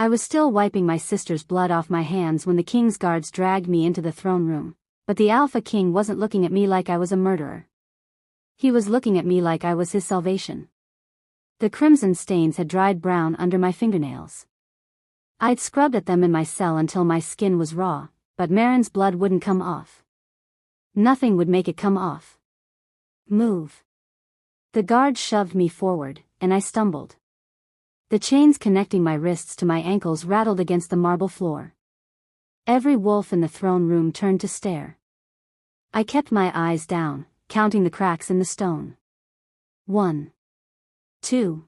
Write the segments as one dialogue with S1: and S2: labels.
S1: I was still wiping my sister's blood off my hands when the king's guards dragged me into the throne room, but the Alpha King wasn't looking at me like I was a murderer. He was looking at me like I was his salvation. The crimson stains had dried brown under my fingernails. I'd scrubbed at them in my cell until my skin was raw, but Marin's blood wouldn't come off. Nothing would make it come off. Move. The guard shoved me forward, and I stumbled. The chains connecting my wrists to my ankles rattled against the marble floor. Every wolf in the throne room turned to stare. I kept my eyes down, counting the cracks in the stone. 1, 2,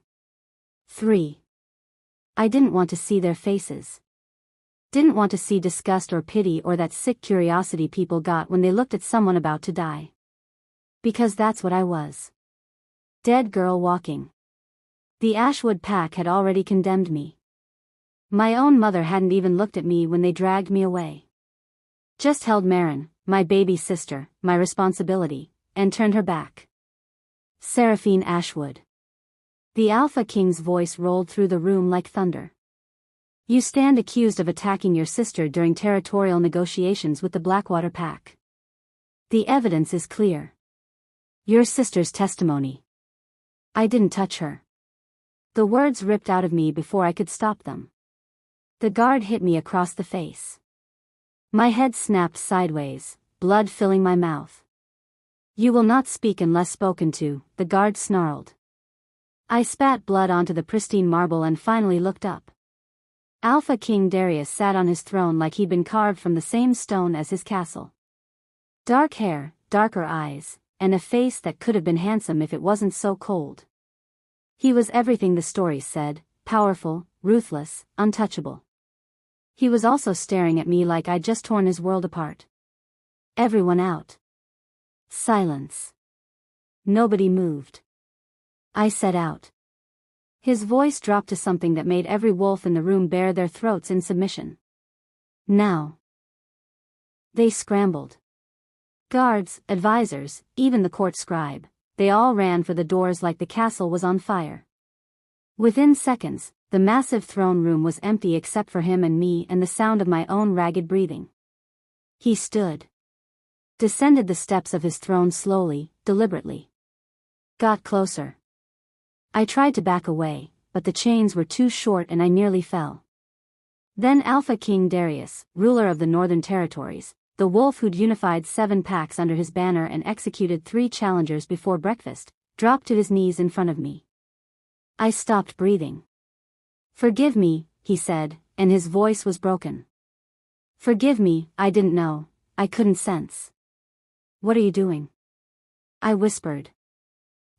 S1: 3. I didn't want to see their faces. Didn't want to see disgust or pity or that sick curiosity people got when they looked at someone about to die. Because that's what I was. Dead girl walking. The Ashwood pack had already condemned me. My own mother hadn't even looked at me when they dragged me away. Just held Marin, my baby sister, my responsibility, and turned her back. Seraphine Ashwood. The Alpha King's voice rolled through the room like thunder. You stand accused of attacking your sister during territorial negotiations with the Blackwater Pack. The evidence is clear. Your sister's testimony. I didn't touch her. The words ripped out of me before I could stop them. The guard hit me across the face. My head snapped sideways, blood filling my mouth. You will not speak unless spoken to, the guard snarled. I spat blood onto the pristine marble and finally looked up. Alpha King Darius sat on his throne like he'd been carved from the same stone as his castle. Dark hair, darker eyes, and a face that could have been handsome if it wasn't so cold. He was everything the stories said, powerful, ruthless, untouchable. He was also staring at me like I'd just torn his world apart. Everyone out. Silence. Nobody moved. I set out. His voice dropped to something that made every wolf in the room bare their throats in submission. Now. They scrambled. Guards, advisors, even the court scribe, they all ran for the doors like the castle was on fire. Within seconds, the massive throne room was empty except for him and me and the sound of my own ragged breathing. He stood. Descended the steps of his throne slowly, deliberately. Got closer. I tried to back away, but the chains were too short and I nearly fell. Then Alpha King Darius, ruler of the Northern Territories, the wolf who'd unified 7 packs under his banner and executed 3 challengers before breakfast, dropped to his knees in front of me. I stopped breathing. Forgive me, he said, and his voice was broken. Forgive me, I didn't know, I couldn't sense. What are you doing? I whispered.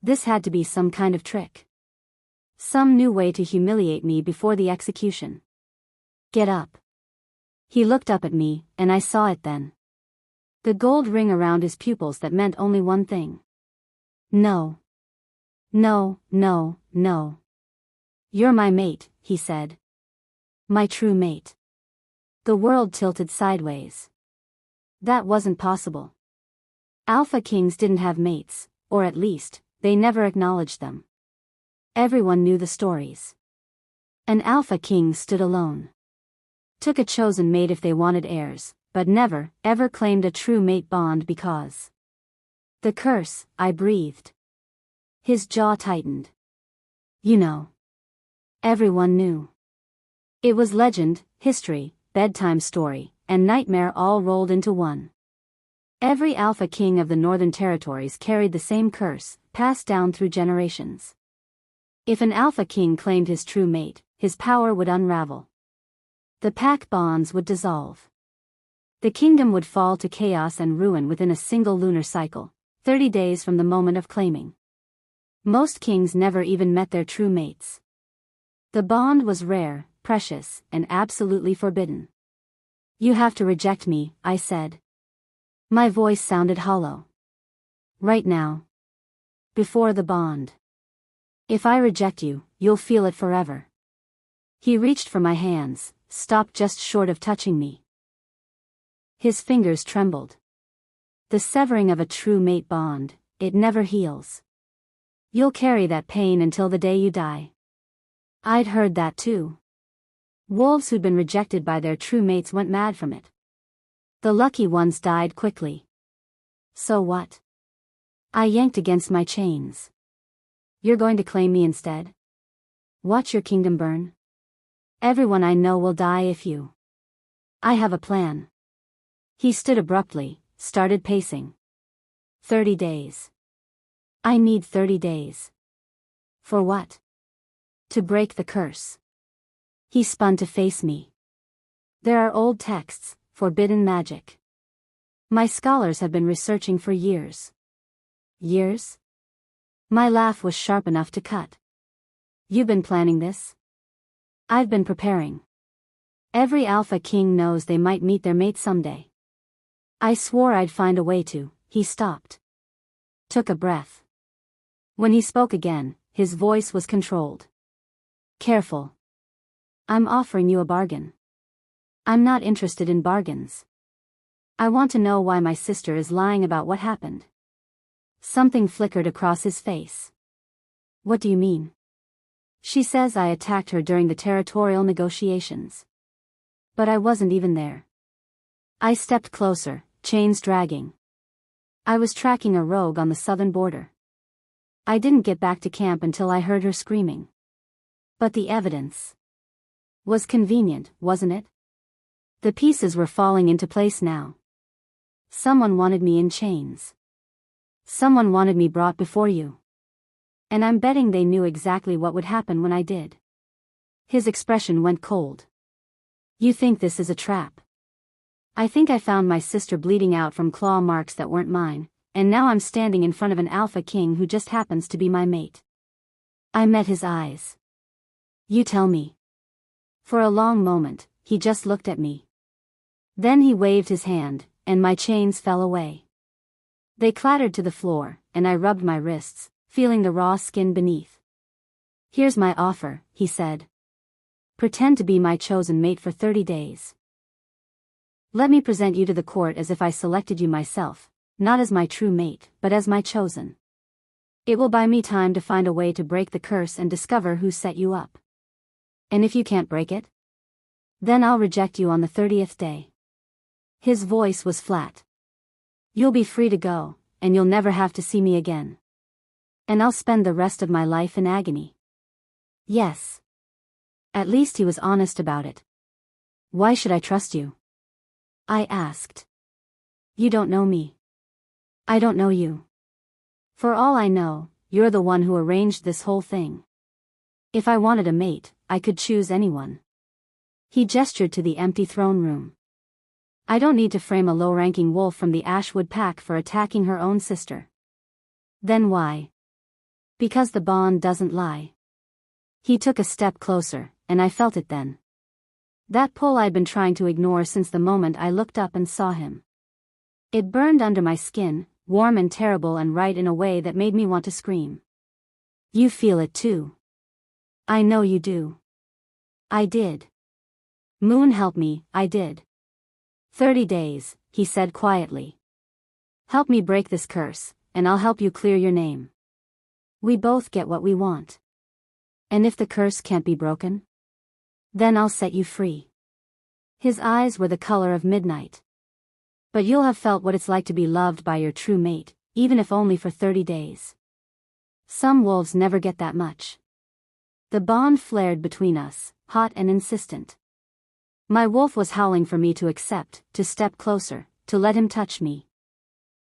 S1: This had to be some kind of trick. Some new way to humiliate me before the execution. Get up. He looked up at me, and I saw it then. The gold ring around his pupils that meant only one thing. No. No, no, no. You're my mate, he said. My true mate. The world tilted sideways. That wasn't possible. Alpha Kings didn't have mates, or at least, they never acknowledged them. Everyone knew the stories. An Alpha King stood alone. Took a chosen mate if they wanted heirs, but never, ever claimed a true mate bond because. The curse, I breathed. His jaw tightened. You know. Everyone knew. It was legend, history, bedtime story, and nightmare all rolled into one. Every Alpha King of the Northern Territories carried the same curse, passed down through generations. If an Alpha King claimed his true mate, his power would unravel. The pack bonds would dissolve. The kingdom would fall to chaos and ruin within a single lunar cycle, 30 days from the moment of claiming. Most kings never even met their true mates. The bond was rare, precious, and absolutely forbidden. You have to reject me, I said. My voice sounded hollow. Right now. Before the bond. If I reject you, you'll feel it forever. He reached for my hands, stopped just short of touching me. His fingers trembled. The severing of a true mate bond, it never heals. You'll carry that pain until the day you die. I'd heard that too. Wolves who'd been rejected by their true mates went mad from it. The lucky ones died quickly. So what? I yanked against my chains. You're going to claim me instead? Watch your kingdom burn? Everyone I know will die if you. I have a plan. He stood abruptly, started pacing. 30 days. I need 30 days. For what? To break the curse. He spun to face me. There are old texts, forbidden magic. My scholars have been researching for years. Years? My laugh was sharp enough to cut. You've been planning this? I've been preparing. Every Alpha King knows they might meet their mate someday. I swore I'd find a way to. He stopped. Took a breath. When he spoke again, his voice was controlled. Careful. I'm offering you a bargain. I'm not interested in bargains. I want to know why my sister is lying about what happened. Something flickered across his face. What do you mean? She says I attacked her during the territorial negotiations. But I wasn't even there. I stepped closer, chains dragging. I was tracking a rogue on the southern border. I didn't get back to camp until I heard her screaming. But the evidence was convenient, wasn't it? The pieces were falling into place now. Someone wanted me in chains. Someone wanted me brought before you. And I'm betting they knew exactly what would happen when I did. His expression went cold. You think this is a trap? I think I found my sister bleeding out from claw marks that weren't mine, and now I'm standing in front of an Alpha King who just happens to be my mate. I met his eyes. You tell me. For a long moment, he just looked at me. Then he waved his hand, and my chains fell away. They clattered to the floor, and I rubbed my wrists, feeling the raw skin beneath. Here's my offer, he said. Pretend to be my chosen mate for 30 days. Let me present you to the court as if I selected you myself, not as my true mate, but as my chosen. It will buy me time to find a way to break the curse and discover who set you up. And if you can't break it, then I'll reject you on the 30th day. His voice was flat. You'll be free to go, and you'll never have to see me again. And I'll spend the rest of my life in agony. Yes. At least he was honest about it. Why should I trust you? I asked. You don't know me. I don't know you. For all I know, you're the one who arranged this whole thing. If I wanted a mate, I could choose anyone. He gestured to the empty throne room. I don't need to frame a low-ranking wolf from the Ashwood pack for attacking her own sister. Then why? Because the bond doesn't lie. He took a step closer, and I felt it then. That pull I'd been trying to ignore since the moment I looked up and saw him. It burned under my skin, warm and terrible and right in a way that made me want to scream. You feel it too. I know you do. I did. Moon help me, I did. 30 days, he said quietly. Help me break this curse, and I'll help you clear your name. We both get what we want. And if the curse can't be broken, then I'll set you free. His eyes were the color of midnight. But you'll have felt what it's like to be loved by your true mate, even if only for 30 days. Some wolves never get that much. The bond flared between us, hot and insistent. My wolf was howling for me to accept, to step closer, to let him touch me.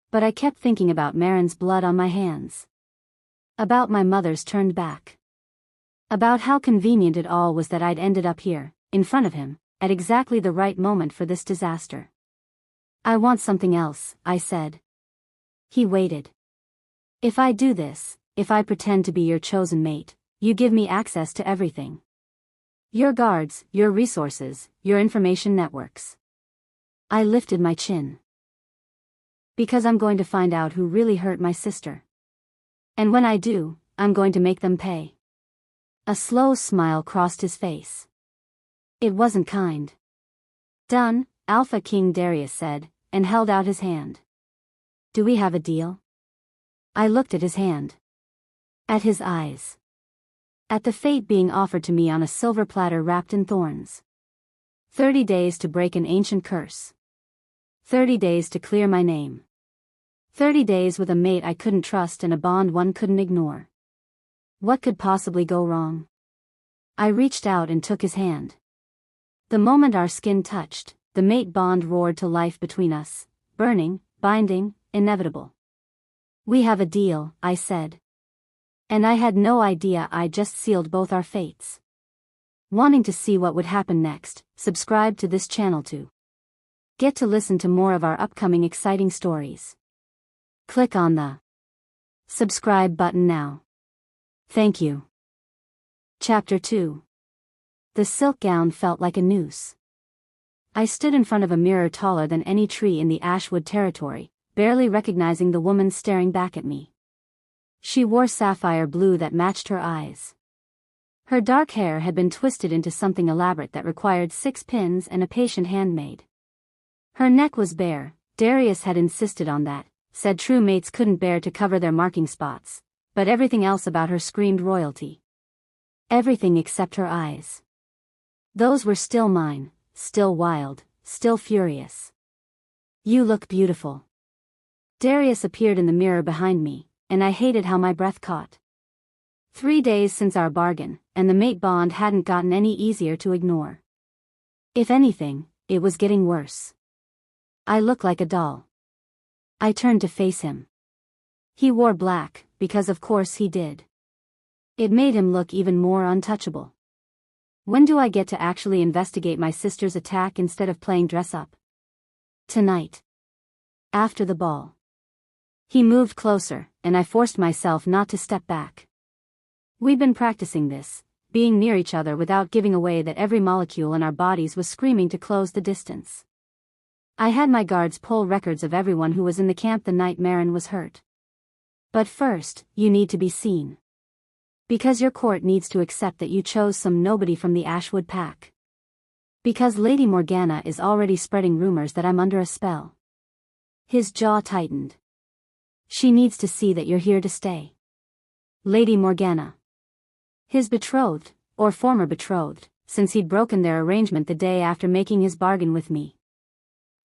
S1: But I kept thinking about Marin's blood on my hands. About my mother's turned back. About how convenient it all was that I'd ended up here, in front of him, at exactly the right moment for this disaster. I want something else, I said. He waited. If I do this, if I pretend to be your chosen mate, you give me access to everything. Your guards, your resources, your information networks. I lifted my chin. Because I'm going to find out who really hurt my sister. And when I do, I'm going to make them pay. A slow smile crossed his face. It wasn't kind. Done, Alpha King Darius said, and held out his hand. Do we have a deal? I looked at his hand. At his eyes. At the fate being offered to me on a silver platter wrapped in thorns. 30 days to break an ancient curse. 30 days to clear my name. 30 days with a mate I couldn't trust and a bond one couldn't ignore. What could possibly go wrong? I reached out and took his hand. The moment our skin touched, the mate bond roared to life between us, burning, binding, inevitable. We have a deal, I said. And I had no idea I just sealed both our fates. Wanting to see what would happen next, subscribe to this channel to get to listen to more of our upcoming exciting stories. Click on the subscribe button now. Thank you. Chapter 2. The silk gown felt like a noose. I stood in front of a mirror taller than any tree in the Ashwood territory, barely recognizing the woman staring back at me. She wore sapphire blue that matched her eyes. Her dark hair had been twisted into something elaborate that required 6 pins and a patient handmaid. Her neck was bare. Darius had insisted on that, said true mates couldn't bear to cover their marking spots, but everything else about her screamed royalty. Everything except her eyes. Those were still mine, still wild, still furious. You look beautiful. Darius appeared in the mirror behind me, and I hated how my breath caught. 3 days since our bargain, and the mate bond hadn't gotten any easier to ignore. If anything, it was getting worse. I look like a doll. I turned to face him. He wore black, because of course he did. It made him look even more untouchable. When do I get to actually investigate my sister's attack instead of playing dress up? Tonight. After the ball. He moved closer, and I forced myself not to step back. We'd been practicing this, being near each other without giving away that every molecule in our bodies was screaming to close the distance. I had my guards pull records of everyone who was in the camp the night Marin was hurt. But first, you need to be seen. Because your court needs to accept that you chose some nobody from the Ashwood pack. Because Lady Morgana is already spreading rumors that I'm under a spell. His jaw tightened. She needs to see that you're here to stay. Lady Morgana. His betrothed, or former betrothed, since he'd broken their arrangement the day after making his bargain with me.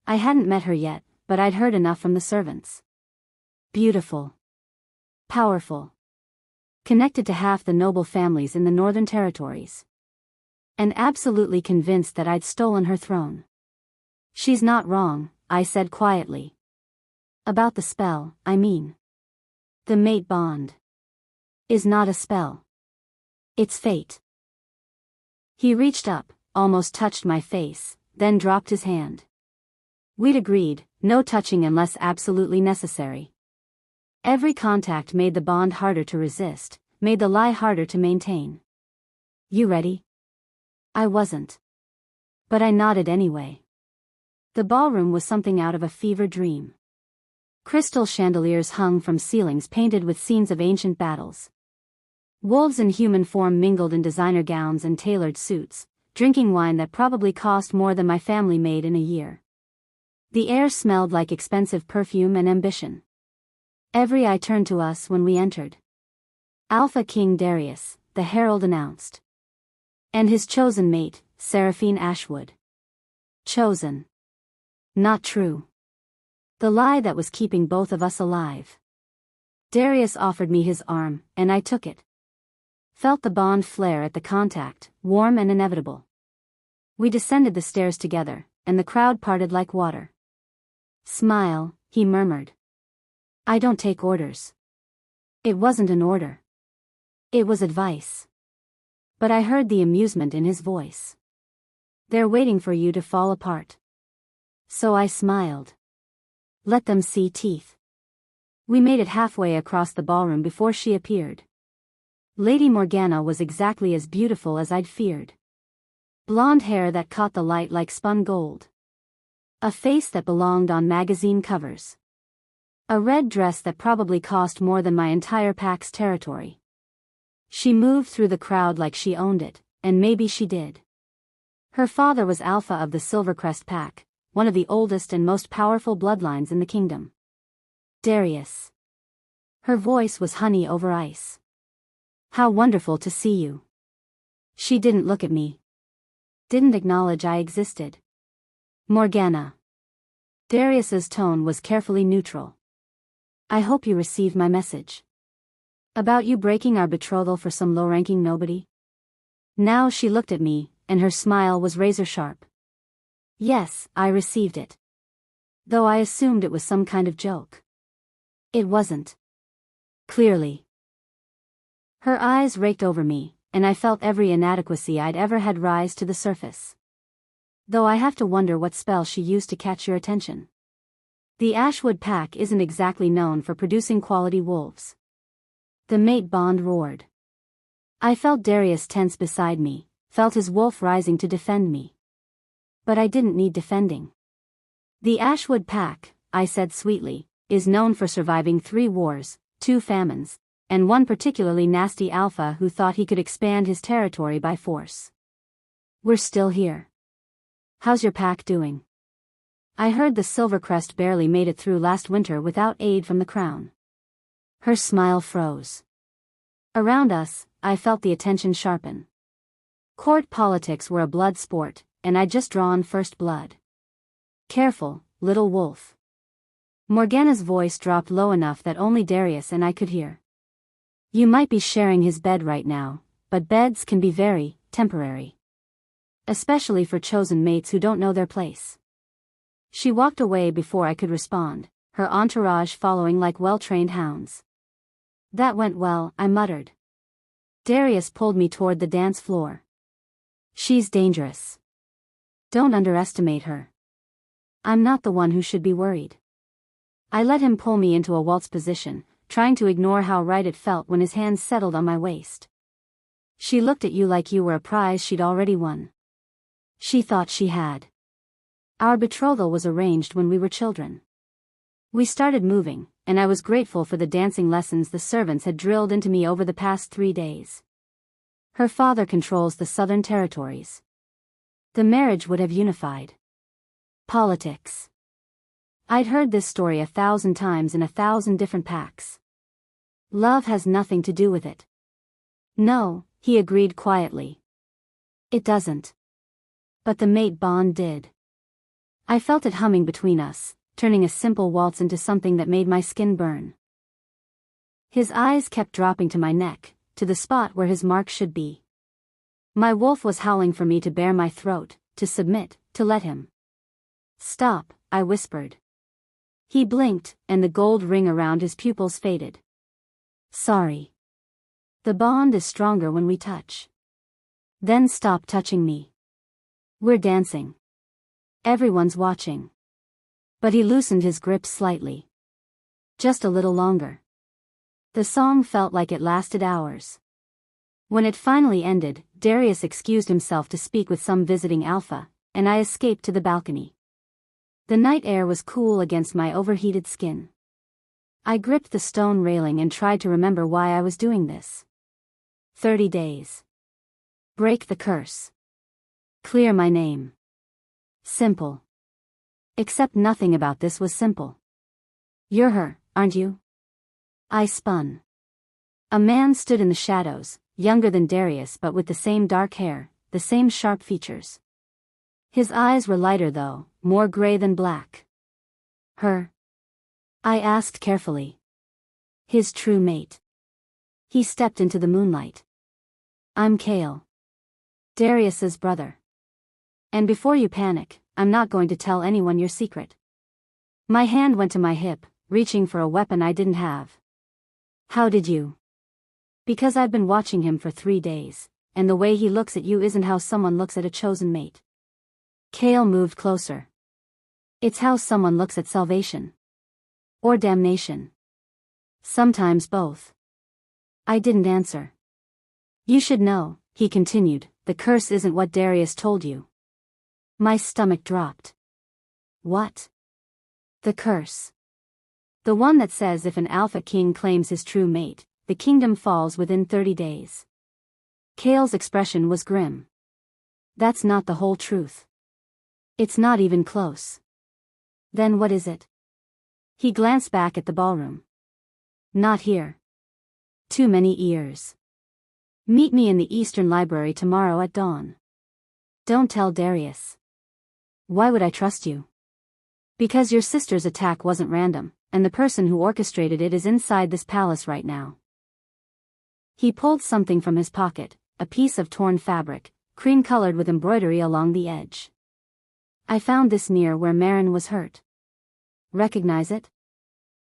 S1: I hadn't met her yet, but I'd heard enough from the servants. Beautiful. Powerful. Connected to half the noble families in the Northern Territories. And absolutely convinced that I'd stolen her throne. She's not wrong, I said quietly. About the spell, I mean. The mate bond. Is not a spell. It's fate. He reached up, almost touched my face, then dropped his hand. We'd agreed, no touching unless absolutely necessary. Every contact made the bond harder to resist, made the lie harder to maintain. You ready? I wasn't. But I nodded anyway. The ballroom was something out of a fever dream. Crystal chandeliers hung from ceilings painted with scenes of ancient battles. Wolves in human form mingled in designer gowns and tailored suits, drinking wine that probably cost more than my family made in a year. The air smelled like expensive perfume and ambition. Every eye turned to us when we entered. Alpha King Darius, the herald announced. And his chosen mate, Seraphine Ashwood. Chosen. Not true. The lie that was keeping both of us alive. Darius offered me his arm, and I took it. Felt the bond flare at the contact, warm and inevitable. We descended the stairs together, and the crowd parted like water. Smile, he murmured. I don't take orders. It wasn't an order. It was advice. But I heard the amusement in his voice. They're waiting for you to fall apart. So I smiled. Let them see teeth. We made it halfway across the ballroom before she appeared. Lady Morgana was exactly as beautiful as I'd feared. Blonde hair that caught the light like spun gold. A face that belonged on magazine covers. A red dress that probably cost more than my entire pack's territory. She moved through the crowd like she owned it, and maybe she did. Her father was Alpha of the Silvercrest pack, one of the oldest and most powerful bloodlines in the kingdom. Darius. Her voice was honey over ice. How wonderful to see you. She didn't look at me. Didn't acknowledge I existed. Morgana. Darius's tone was carefully neutral. I hope you received my message. About you breaking our betrothal for some low-ranking nobody? Now she looked at me, and her smile was razor-sharp. Yes, I received it. Though I assumed it was some kind of joke. It wasn't. Clearly. Her eyes raked over me, and I felt every inadequacy I'd ever had rise to the surface. Though I have to wonder what spell she used to catch your attention. The Ashwood Pack isn't exactly known for producing quality wolves. The mate bond roared. I felt Darius tense beside me, felt his wolf rising to defend me. But I didn't need defending. The Ashwood Pack, I said sweetly, is known for surviving 3 wars, 2 famines, and one particularly nasty alpha who thought he could expand his territory by force. We're still here. How's your pack doing? I heard the Silvercrest barely made it through last winter without aid from the crown. Her smile froze. Around us, I felt the attention sharpen. Court politics were a blood sport, and I'd just drawn first blood. Careful, little wolf. Morgana's voice dropped low enough that only Darius and I could hear. You might be sharing his bed right now, but beds can be very temporary. Especially for chosen mates who don't know their place. She walked away before I could respond, her entourage following like well-trained hounds. That went well, I muttered. Darius pulled me toward the dance floor. She's dangerous. Don't underestimate her. I'm not the one who should be worried. I let him pull me into a waltz position, trying to ignore how right it felt when his hands settled on my waist. She looked at you like you were a prize she'd already won. She thought she had. Our betrothal was arranged when we were children. We started moving, and I was grateful for the dancing lessons the servants had drilled into me over the past 3 days. Her father controls the southern territories. The marriage would have unified. Politics. I'd heard this story 1,000 times in 1,000 different packs. Love has nothing to do with it. No, he agreed quietly. It doesn't. But the mate bond did. I felt it humming between us, turning a simple waltz into something that made my skin burn. His eyes kept dropping to my neck, to the spot where his mark should be. My wolf was howling for me to bare my throat, to submit, to let him. Stop, I whispered. He blinked, and the gold ring around his pupils faded. Sorry. The bond is stronger when we touch. Then stop touching me. We're dancing. Everyone's watching. But he loosened his grip slightly. Just a little longer. The song felt like it lasted hours. When it finally ended, Darius excused himself to speak with some visiting alpha, and I escaped to the balcony. The night air was cool against my overheated skin. I gripped the stone railing and tried to remember why I was doing this. 30 days. Break the curse. Clear my name. Simple. Except nothing about this was simple. You're her, aren't you? I spun. A man stood in the shadows, younger than Darius but with the same dark hair, the same sharp features. His eyes were lighter though, more gray than black. Her? I asked carefully. His true mate. He stepped into the moonlight. I'm Cale. Darius's brother. And before you panic, I'm not going to tell anyone your secret. My hand went to my hip, reaching for a weapon I didn't have. How did you? Because I've been watching him for 3 days, and the way he looks at you isn't how someone looks at a chosen mate. Cale moved closer. It's how someone looks at salvation. Or damnation. Sometimes both. I didn't answer. You should know, he continued, the curse isn't what Darius told you. My stomach dropped. What? The curse. The one that says if an alpha king claims his true mate, the kingdom falls within 30 days. Cale's expression was grim. That's not the whole truth. It's not even close. Then what is it? He glanced back at the ballroom. Not here. Too many ears. Meet me in the Eastern Library tomorrow at dawn. Don't tell Darius. Why would I trust you? Because your sister's attack wasn't random, and the person who orchestrated it is inside this palace right now. He pulled something from his pocket, a piece of torn fabric, cream-colored with embroidery along the edge. I found this near where Maren was hurt. Recognize it?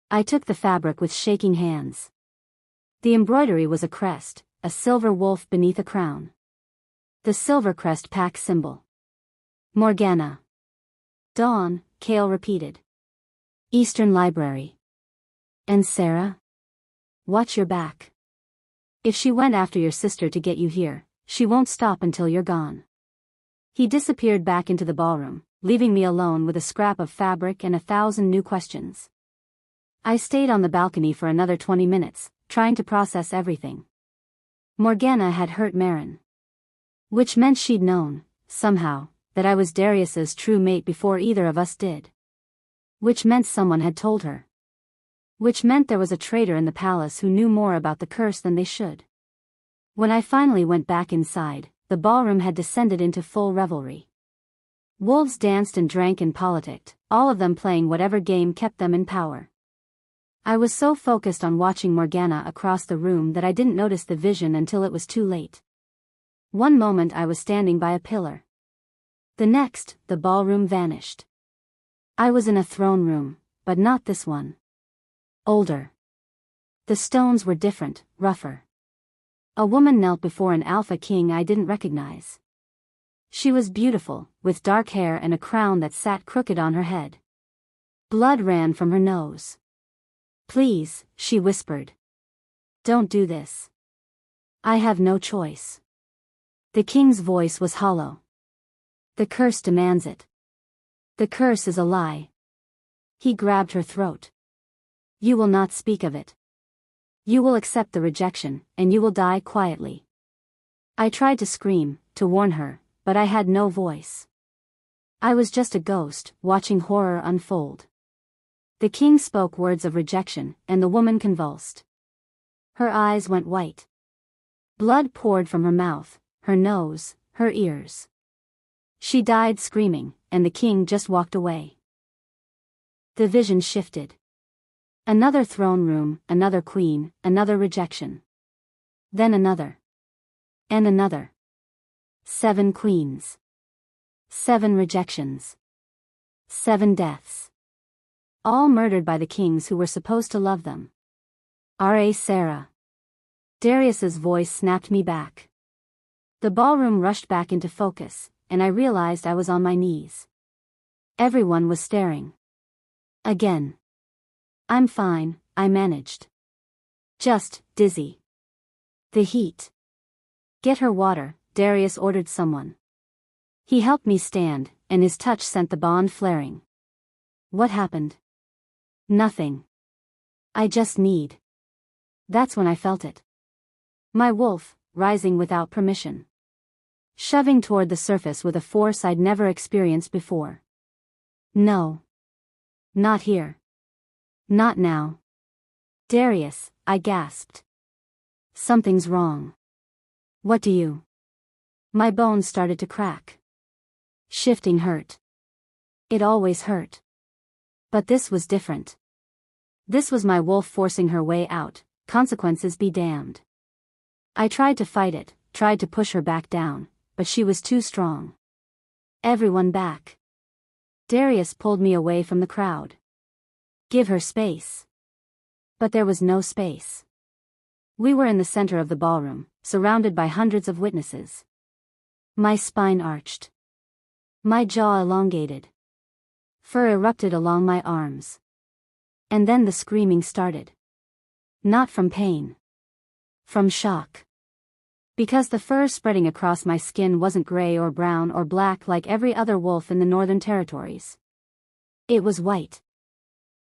S1: I took the fabric with shaking hands. The embroidery was a crest, a silver wolf beneath a crown. The silver crest pack symbol. Morgana. Dawn, Kale repeated. Eastern Library. And Sarah? Watch your back. If she went after your sister to get you here, she won't stop until you're gone. He disappeared back into the ballroom, leaving me alone with a scrap of fabric and 1,000 new questions. I stayed on the balcony for another 20 minutes, trying to process everything. Morgana had hurt Maren. Which meant she'd known, somehow, that I was Darius's true mate before either of us did. Which meant someone had told her. Which meant there was a traitor in the palace who knew more about the curse than they should. When I finally went back inside, the ballroom had descended into full revelry. Wolves danced and drank and politicked, all of them playing whatever game kept them in power. I was so focused on watching Morgana across the room that I didn't notice the vision until it was too late. One moment I was standing by a pillar. The next, the ballroom vanished. I was in a throne room, but not this one. Older. The stones were different, rougher. A woman knelt before an alpha king I didn't recognize. She was beautiful, with dark hair and a crown that sat crooked on her head. Blood ran from her nose. Please, she whispered. Don't do this. I have no choice. The king's voice was hollow. The curse demands it. The curse is a lie. He grabbed her throat. You will not speak of it. You will accept the rejection, and you will die quietly. I tried to scream, to warn her, but I had no voice. I was just a ghost, watching horror unfold. The king spoke words of rejection, and the woman convulsed. Her eyes went white. Blood poured from her mouth, her nose, her ears. She died screaming, and the king just walked away. The vision shifted. Another throne room, another queen, another rejection. Then another. And another. 7 queens. 7 rejections. 7 deaths. All murdered by the kings who were supposed to love them. R.A. Sarah. Darius's voice snapped me back. The ballroom rushed back into focus, and I realized I was on my knees. Everyone was staring. Again. I'm fine, I managed. Just dizzy. The heat. Get her water, Darius ordered someone. He helped me stand, and his touch sent the bond flaring. What happened? Nothing. I just need. That's when I felt it. My wolf, rising without permission. Shoving toward the surface with a force I'd never experienced before. No. Not here. Not now. Darius, I gasped. Something's wrong. What do you? My bones started to crack. Shifting hurt. It always hurt. But this was different. This was my wolf forcing her way out, consequences be damned. I tried to fight it, tried to push her back down, but she was too strong. Everyone back. Darius pulled me away from the crowd. Give her space. But there was no space. We were in the center of the ballroom, surrounded by hundreds of witnesses. My spine arched. My jaw elongated. Fur erupted along my arms. And then the screaming started. Not from pain. From shock. Because the fur spreading across my skin wasn't gray or brown or black like every other wolf in the Northern Territories. It was white.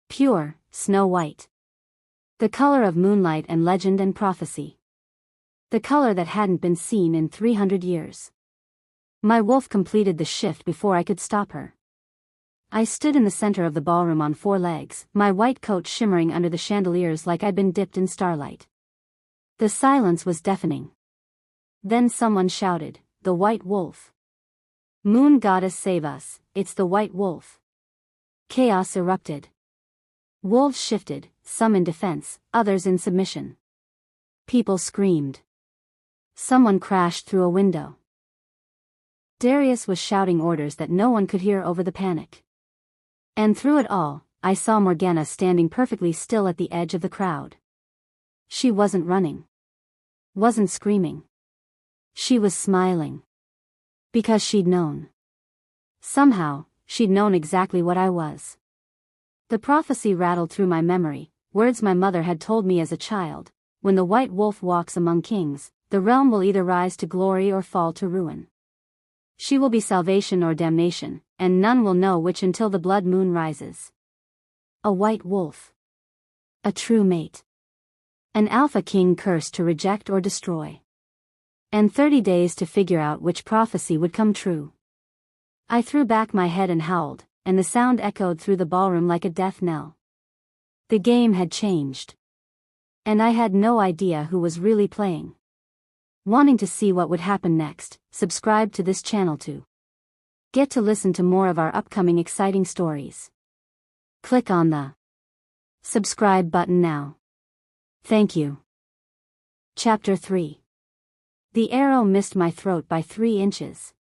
S1: Pure, snow white. The color of moonlight and legend and prophecy. The color that hadn't been seen in 300 years. My wolf completed the shift before I could stop her. I stood in the center of the ballroom on 4 legs, my white coat shimmering under the chandeliers like I'd been dipped in starlight. The silence was deafening. Then someone shouted, "The white wolf." Moon goddess save us, it's the white wolf. Chaos erupted. Wolves shifted, some in defense, others in submission. People screamed. Someone crashed through a window. Darius was shouting orders that no one could hear over the panic. And through it all, I saw Morgana standing perfectly still at the edge of the crowd. She wasn't running. Wasn't screaming. She was smiling. Because she'd known. Somehow, she'd known exactly what I was. The prophecy rattled through my memory, words my mother had told me as a child. When the white wolf walks among kings, the realm will either rise to glory or fall to ruin. She will be salvation or damnation, and none will know which until the blood moon rises. A white wolf. A true mate. An alpha king cursed to reject or destroy. And 30 days to figure out which prophecy would come true. I threw back my head and howled, and the sound echoed through the ballroom like a death knell. The game had changed. And I had no idea who was really playing. Wanting to see what would happen next, subscribe to this channel to get to listen to more of our upcoming exciting stories. Click on the subscribe button now. Thank you. Chapter 3. The arrow missed my throat by 3 inches.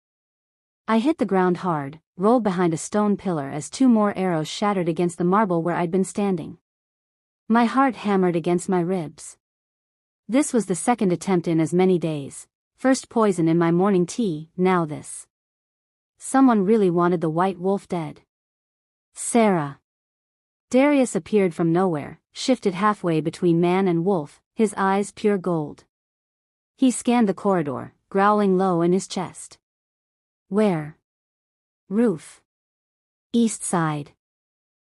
S1: I hit the ground hard, rolled behind a stone pillar as 2 more arrows shattered against the marble where I'd been standing. My heart hammered against my ribs. This was the second attempt in as many days. First poison in my morning tea, now this. Someone really wanted the white wolf dead. Sarah. Darius appeared from nowhere, shifted halfway between man and wolf, his eyes pure gold. He scanned the corridor, growling low in his chest. Where? Roof. East side.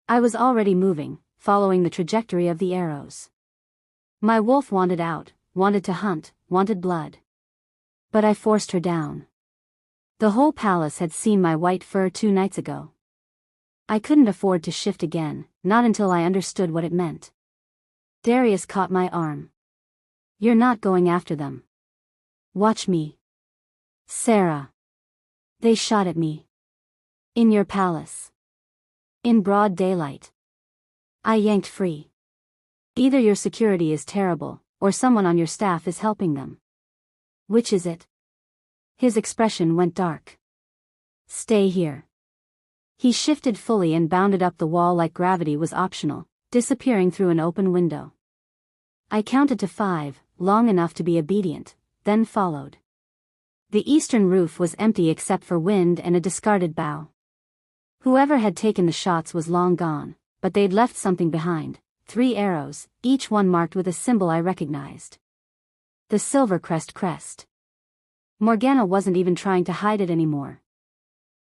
S1: I was already moving, following the trajectory of the arrows. My wolf wanted out, wanted to hunt, wanted blood. But I forced her down. The whole palace had seen my white fur 2 nights ago. I couldn't afford to shift again, not until I understood what it meant. Darius caught my arm. You're not going after them. Watch me. Sarah. They shot at me. In your palace. In broad daylight. I yanked free. Either your security is terrible, or someone on your staff is helping them. Which is it? His expression went dark. Stay here. He shifted fully and bounded up the wall like gravity was optional, disappearing through an open window. I counted to 5, long enough to be obedient, then followed. The eastern roof was empty except for wind and a discarded bough. Whoever had taken the shots was long gone, but they'd left something behind, 3 arrows, each one marked with a symbol I recognized. The Silver crest. Morgana wasn't even trying to hide it anymore.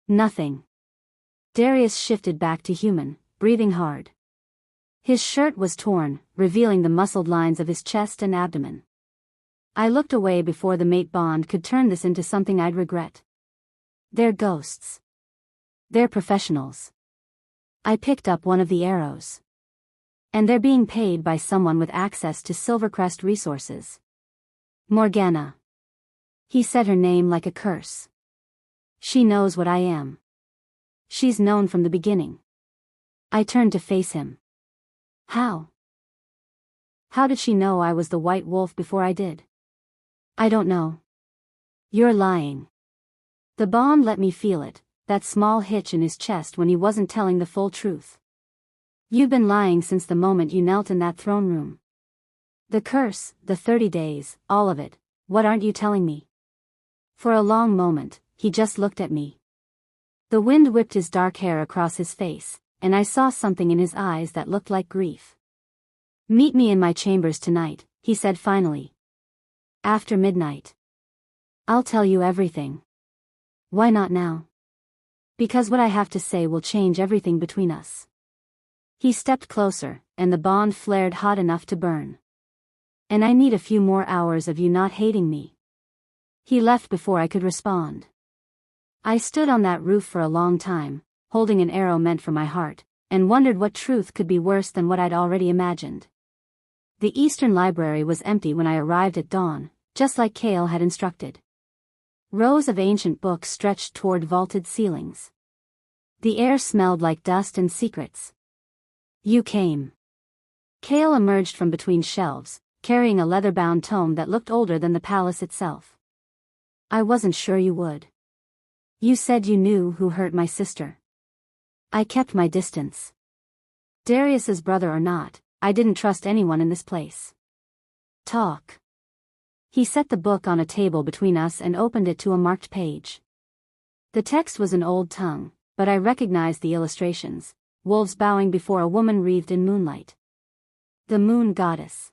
S1: Nothing. Darius shifted back to human, breathing hard. His shirt was torn, revealing the muscled lines of his chest and abdomen. I looked away before the mate bond could turn this into something I'd regret. They're ghosts. They're professionals. I picked up one of the arrows. And they're being paid by someone with access to Silvercrest resources. Morgana. He said her name like a curse. She knows what I am. She's known from the beginning. I turned to face him. How? How did she know I was the white wolf before I did? I don't know. You're lying. The bond let me feel it, that small hitch in his chest when he wasn't telling the full truth. You've been lying since the moment you knelt in that throne room. The curse, the 30 days, all of it, what aren't you telling me? For a long moment, he just looked at me. The wind whipped his dark hair across his face, and I saw something in his eyes that looked like grief. Meet me in my chambers tonight, he said finally. After midnight. I'll tell you everything. Why not now? Because what I have to say will change everything between us. He stepped closer, and the bond flared hot enough to burn. And I need a few more hours of you not hating me. He left before I could respond. I stood on that roof for a long time, holding an arrow meant for my heart, and wondered what truth could be worse than what I'd already imagined. The Eastern Library was empty when I arrived at dawn, just like Kale had instructed. Rows of ancient books stretched toward vaulted ceilings. The air smelled like dust and secrets. You came. Kale emerged from between shelves, carrying a leather-bound tome that looked older than the palace itself. I wasn't sure you would. You said you knew who hurt my sister. I kept my distance. Darius's brother or not, I didn't trust anyone in this place. Talk. He set the book on a table between us and opened it to a marked page. The text was an old tongue, but I recognized the illustrations, wolves bowing before a woman wreathed in moonlight. The moon goddess.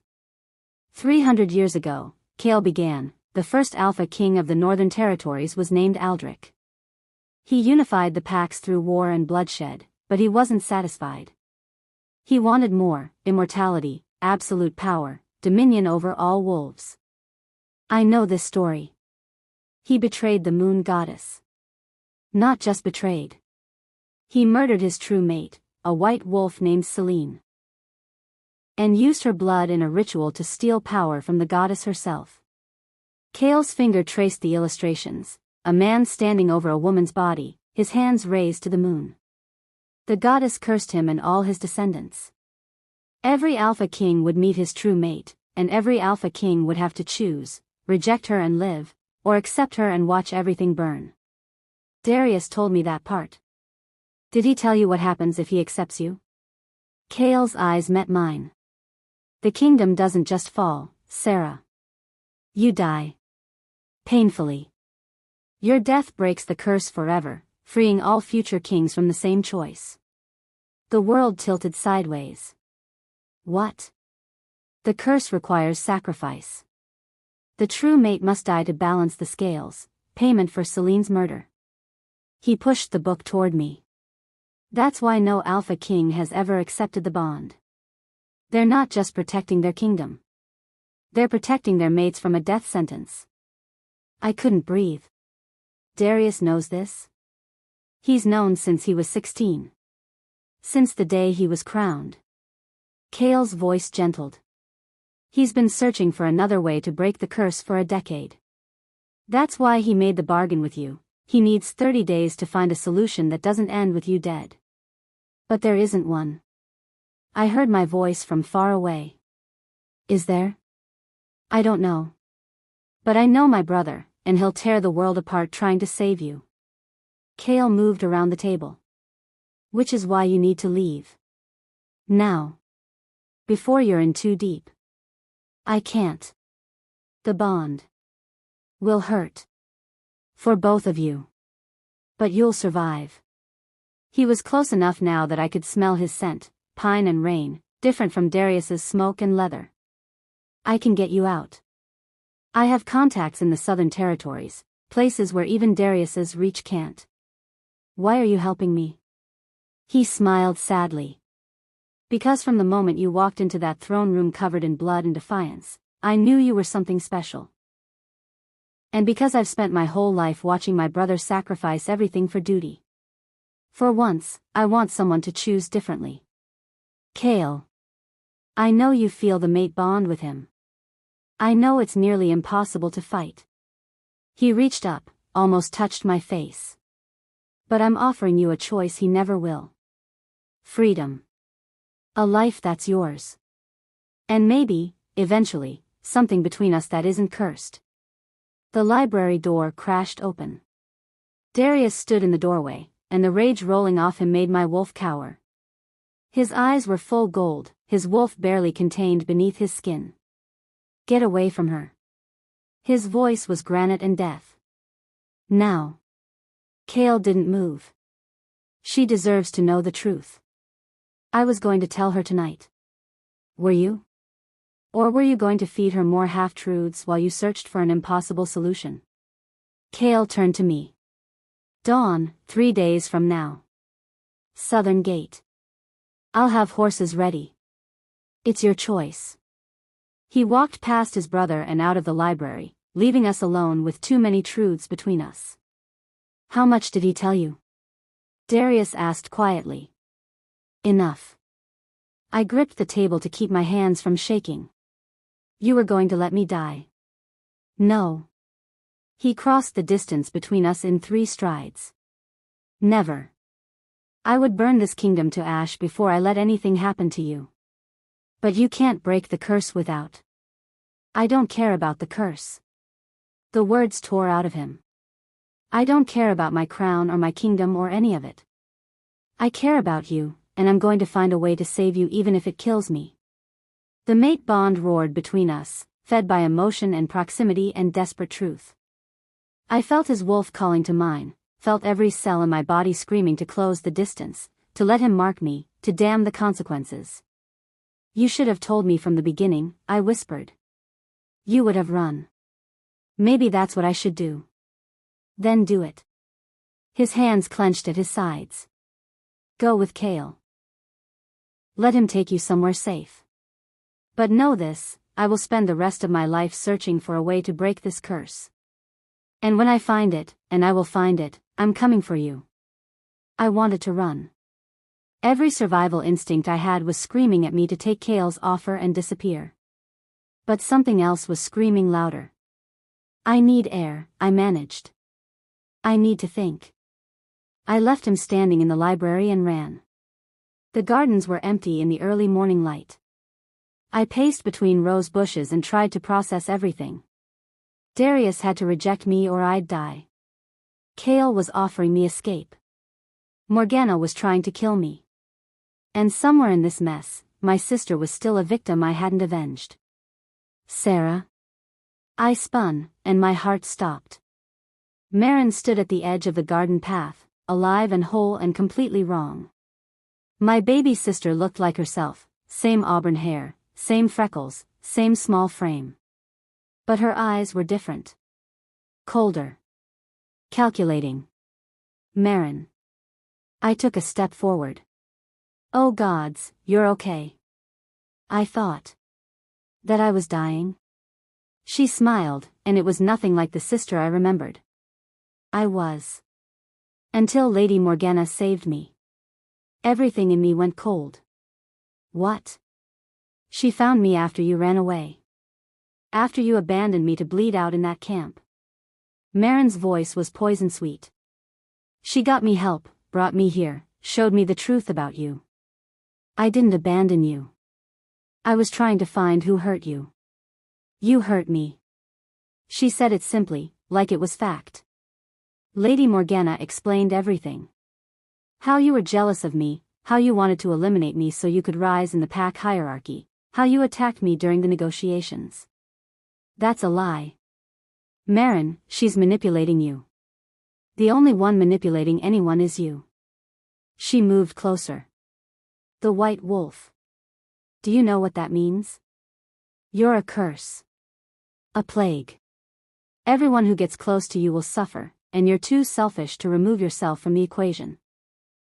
S1: 300 years ago, Kale began, the first Alpha King of the Northern Territories was named Aldrich. He unified the packs through war and bloodshed, but he wasn't satisfied. He wanted more, immortality, absolute power, dominion over all wolves. I know this story. He betrayed the moon goddess. Not just betrayed. He murdered his true mate, a white wolf named Selene. And used her blood in a ritual to steal power from the goddess herself. Kale's finger traced the illustrations, a man standing over a woman's body, his hands raised to the moon. The goddess cursed him and all his descendants. Every Alpha King would meet his true mate, and every Alpha King would have to choose, reject her and live, or accept her and watch everything burn. Darius told me that part. Did he tell you what happens if he accepts you? Kale's eyes met mine. The kingdom doesn't just fall, Sarah. You die. Painfully. Your death breaks the curse forever, freeing all future kings from the same choice. The world tilted sideways. What? The curse requires sacrifice. The true mate must die to balance the scales, payment for Selene's murder. He pushed the book toward me. That's why no Alpha King has ever accepted the bond. They're not just protecting their kingdom. They're protecting their mates from a death sentence. I couldn't breathe. Darius knows this? He's known since he was 16. Since the day he was crowned. Kale's voice gentled. He's been searching for another way to break the curse for a decade. That's why he made the bargain with you. He needs 30 days to find a solution that doesn't end with you dead. But there isn't one. I heard my voice from far away. Is there? I don't know. But I know my brother, and he'll tear the world apart trying to save you. Kale moved around the table. Which is why you need to leave. Now. Before you're in too deep. I can't. The bond. Will hurt. For both of you. But you'll survive. He was close enough now that I could smell his scent, pine and rain, different from Darius's smoke and leather. I can get you out. I have contacts in the Southern Territories, places where even Darius's reach can't. Why are you helping me? He smiled sadly. Because from the moment you walked into that throne room covered in blood and defiance, I knew you were something special. And because I've spent my whole life watching my brother sacrifice everything for duty. For once, I want someone to choose differently. Kale. I know you feel the mate bond with him. I know it's nearly impossible to fight. He reached up, almost touched my face. But I'm offering you a choice he never will. Freedom. A life that's yours. And maybe, eventually, something between us that isn't cursed. The library door crashed open. Darius stood in the doorway, and the rage rolling off him made my wolf cower. His eyes were full gold, his wolf barely contained beneath his skin. Get away from her. His voice was granite and death. Now. Kale didn't move. She deserves to know the truth. I was going to tell her tonight. Were you? Or were you going to feed her more half-truths while you searched for an impossible solution? Kale turned to me. Dawn, 3 days from now. Southern Gate. I'll have horses ready. It's your choice. He walked past his brother and out of the library, leaving us alone with too many truths between us. How much did he tell you? Darius asked quietly. Enough. I gripped the table to keep my hands from shaking. You were going to let me die. No. He crossed the distance between us in 3 strides. Never. I would burn this kingdom to ash before I let anything happen to you. But you can't break the curse without. I don't care about the curse. The words tore out of him. I don't care about my crown or my kingdom or any of it. I care about you, and I'm going to find a way to save you even if it kills me. The mate bond roared between us, fed by emotion and proximity and desperate truth. I felt his wolf calling to mine, felt every cell in my body screaming to close the distance, to let him mark me, to damn the consequences. You should have told me from the beginning, I whispered. You would have run. Maybe that's what I should do. Then do it. His hands clenched at his sides. Go with Kale. Let him take you somewhere safe. But know this, I will spend the rest of my life searching for a way to break this curse. And when I find it, and I will find it, I'm coming for you. I wanted to run. Every survival instinct I had was screaming at me to take Kale's offer and disappear. But something else was screaming louder. I need air, I managed. I need to think. I left him standing in the library and ran. The gardens were empty in the early morning light. I paced between rose bushes and tried to process everything. Darius had to reject me or I'd die. Kale was offering me escape. Morgana was trying to kill me. And somewhere in this mess, my sister was still a victim I hadn't avenged. Sarah? I spun, and my heart stopped. Maren stood at the edge of the garden path, alive and whole and completely wrong. My baby sister looked like herself, same auburn hair, same freckles, same small frame. But her eyes were different. Colder. Calculating. Maren. I took a step forward. Oh gods, you're okay. I thought. That I was dying? She smiled, and it was nothing like the sister I remembered. I was. Until Lady Morgana saved me. Everything in me went cold. What? She found me after you ran away. After you abandoned me to bleed out in that camp. Maren's voice was poison sweet. She got me help, brought me here, showed me the truth about you. I didn't abandon you. I was trying to find who hurt you. You hurt me. She said it simply, like it was fact. Lady Morgana explained everything. How you were jealous of me, how you wanted to eliminate me so you could rise in the pack hierarchy, how you attacked me during the negotiations. That's a lie. Maren, she's manipulating you. The only one manipulating anyone is you. She moved closer. The white wolf. Do you know what that means? You're a curse. A plague. Everyone who gets close to you will suffer, and you're too selfish to remove yourself from the equation.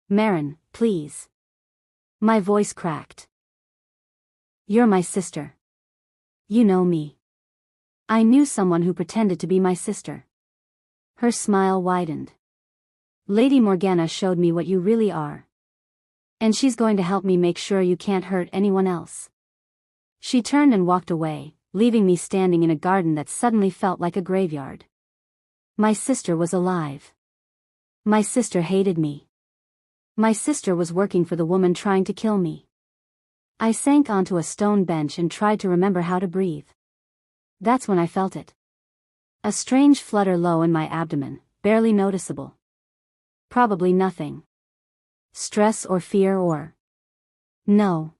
S1: Maren, please. My voice cracked. You're my sister. You know me. I knew someone who pretended to be my sister. Her smile widened. Lady Morgana showed me what you really are. And she's going to help me make sure you can't hurt anyone else. She turned and walked away, leaving me standing in a garden that suddenly felt like a graveyard. My sister was alive. My sister hated me. My sister was working for the woman trying to kill me. I sank onto a stone bench and tried to remember how to breathe. That's when I felt it. A strange flutter low in my abdomen, barely noticeable. Probably nothing. Stress or fear or... No.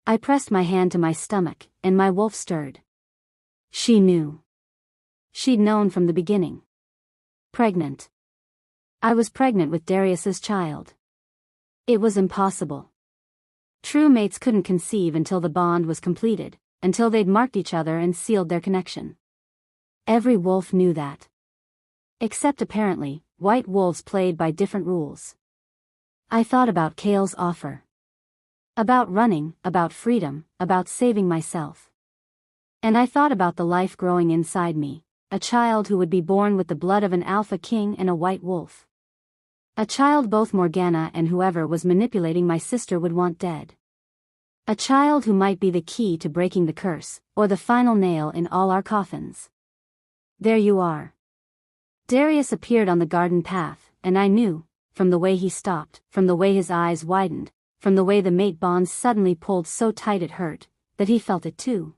S1: I pressed my hand to my stomach, and my wolf stirred. She knew. She'd known from the beginning. Pregnant. I was pregnant with Darius's child. It was impossible. True mates couldn't conceive until the bond was completed, until they'd marked each other and sealed their connection. Every wolf knew that. Except apparently, white wolves played by different rules. I thought about Kale's offer. About running, about freedom, about saving myself. And I thought about the life growing inside me, a child who would be born with the blood of an alpha king and a white wolf. A child both Morgana and whoever was manipulating my sister would want dead. A child who might be the key to breaking the curse, or the final nail in all our coffins. There you are. Darius appeared on the garden path, and I knew, from the way he stopped, from the way his eyes widened, from the way the mate bonds suddenly pulled so tight it hurt, that he felt it too.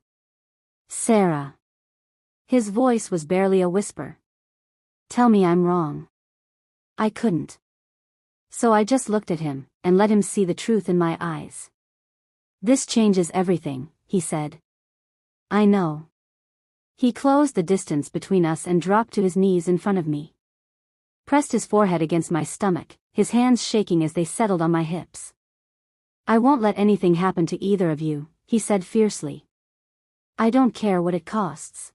S1: Sarah. His voice was barely a whisper. Tell me I'm wrong. I couldn't. So I just looked at him, and let him see the truth in my eyes. This changes everything, he said. I know. He closed the distance between us and dropped to his knees in front of me. Pressed his forehead against my stomach, his hands shaking as they settled on my hips. I won't let anything happen to either of you, he said fiercely. I don't care what it costs.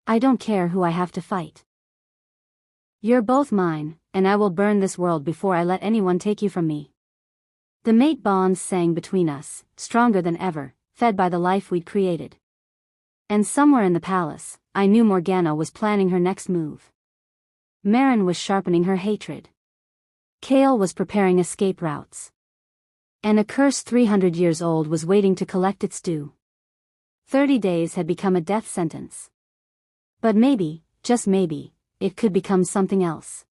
S1: I don't care who I have to fight. You're both mine, and I will burn this world before I let anyone take you from me. The mate bonds sang between us, stronger than ever, fed by the life we'd created. And somewhere in the palace, I knew Morgana was planning her next move. Meryn was sharpening her hatred. Chaol was preparing escape routes. And a curse 300 years old was waiting to collect its due. 30 days had become a death sentence. But maybe, just maybe, it could become something else.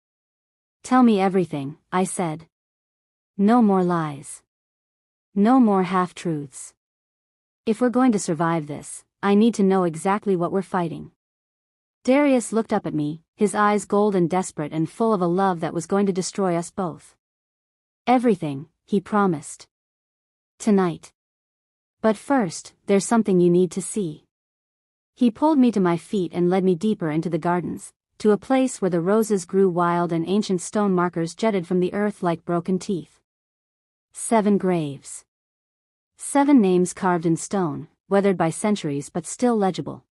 S1: Tell me everything, I said. No more lies. No more half-truths. If we're going to survive this, I need to know exactly what we're fighting. Darius looked up at me, his eyes gold and desperate and full of a love that was going to destroy us both. Everything, he promised. Tonight. But first, there's something you need to see. He pulled me to my feet and led me deeper into the gardens, to a place where the roses grew wild and ancient stone markers jetted from the earth like broken teeth. 7 graves. 7 names carved in stone, weathered by centuries but still legible.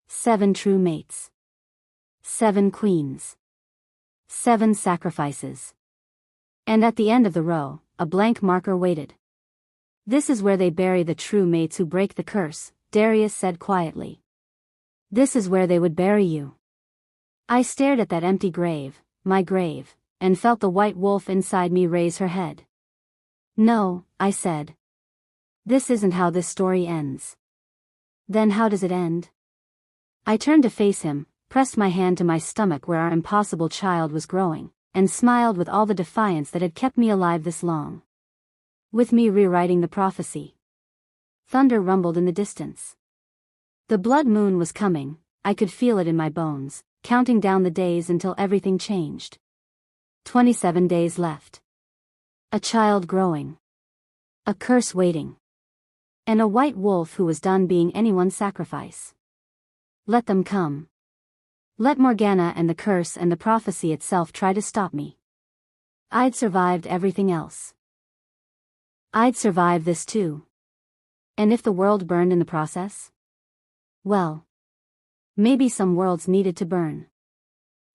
S1: 7 true mates. 7 queens. 7 sacrifices. And at the end of the row, a blank marker waited. This is where they bury the true mates who break the curse, Darius said quietly. This is where they would bury you. I stared at that empty grave, my grave, and felt the white wolf inside me raise her head. No, I said. This isn't how this story ends. Then how does it end? I turned to face him, pressed my hand to my stomach where our impossible child was growing, and smiled with all the defiance that had kept me alive this long. With me rewriting the prophecy. Thunder rumbled in the distance. The blood moon was coming, I could feel it in my bones, counting down the days until everything changed. 27 days left. A child growing. A curse waiting. And a white wolf who was done being anyone's sacrifice. Let them come. Let Morgana and the curse and the prophecy itself try to stop me. I'd survived everything else. I'd survive this too. And if the world burned in the process? Well, maybe some worlds needed to burn.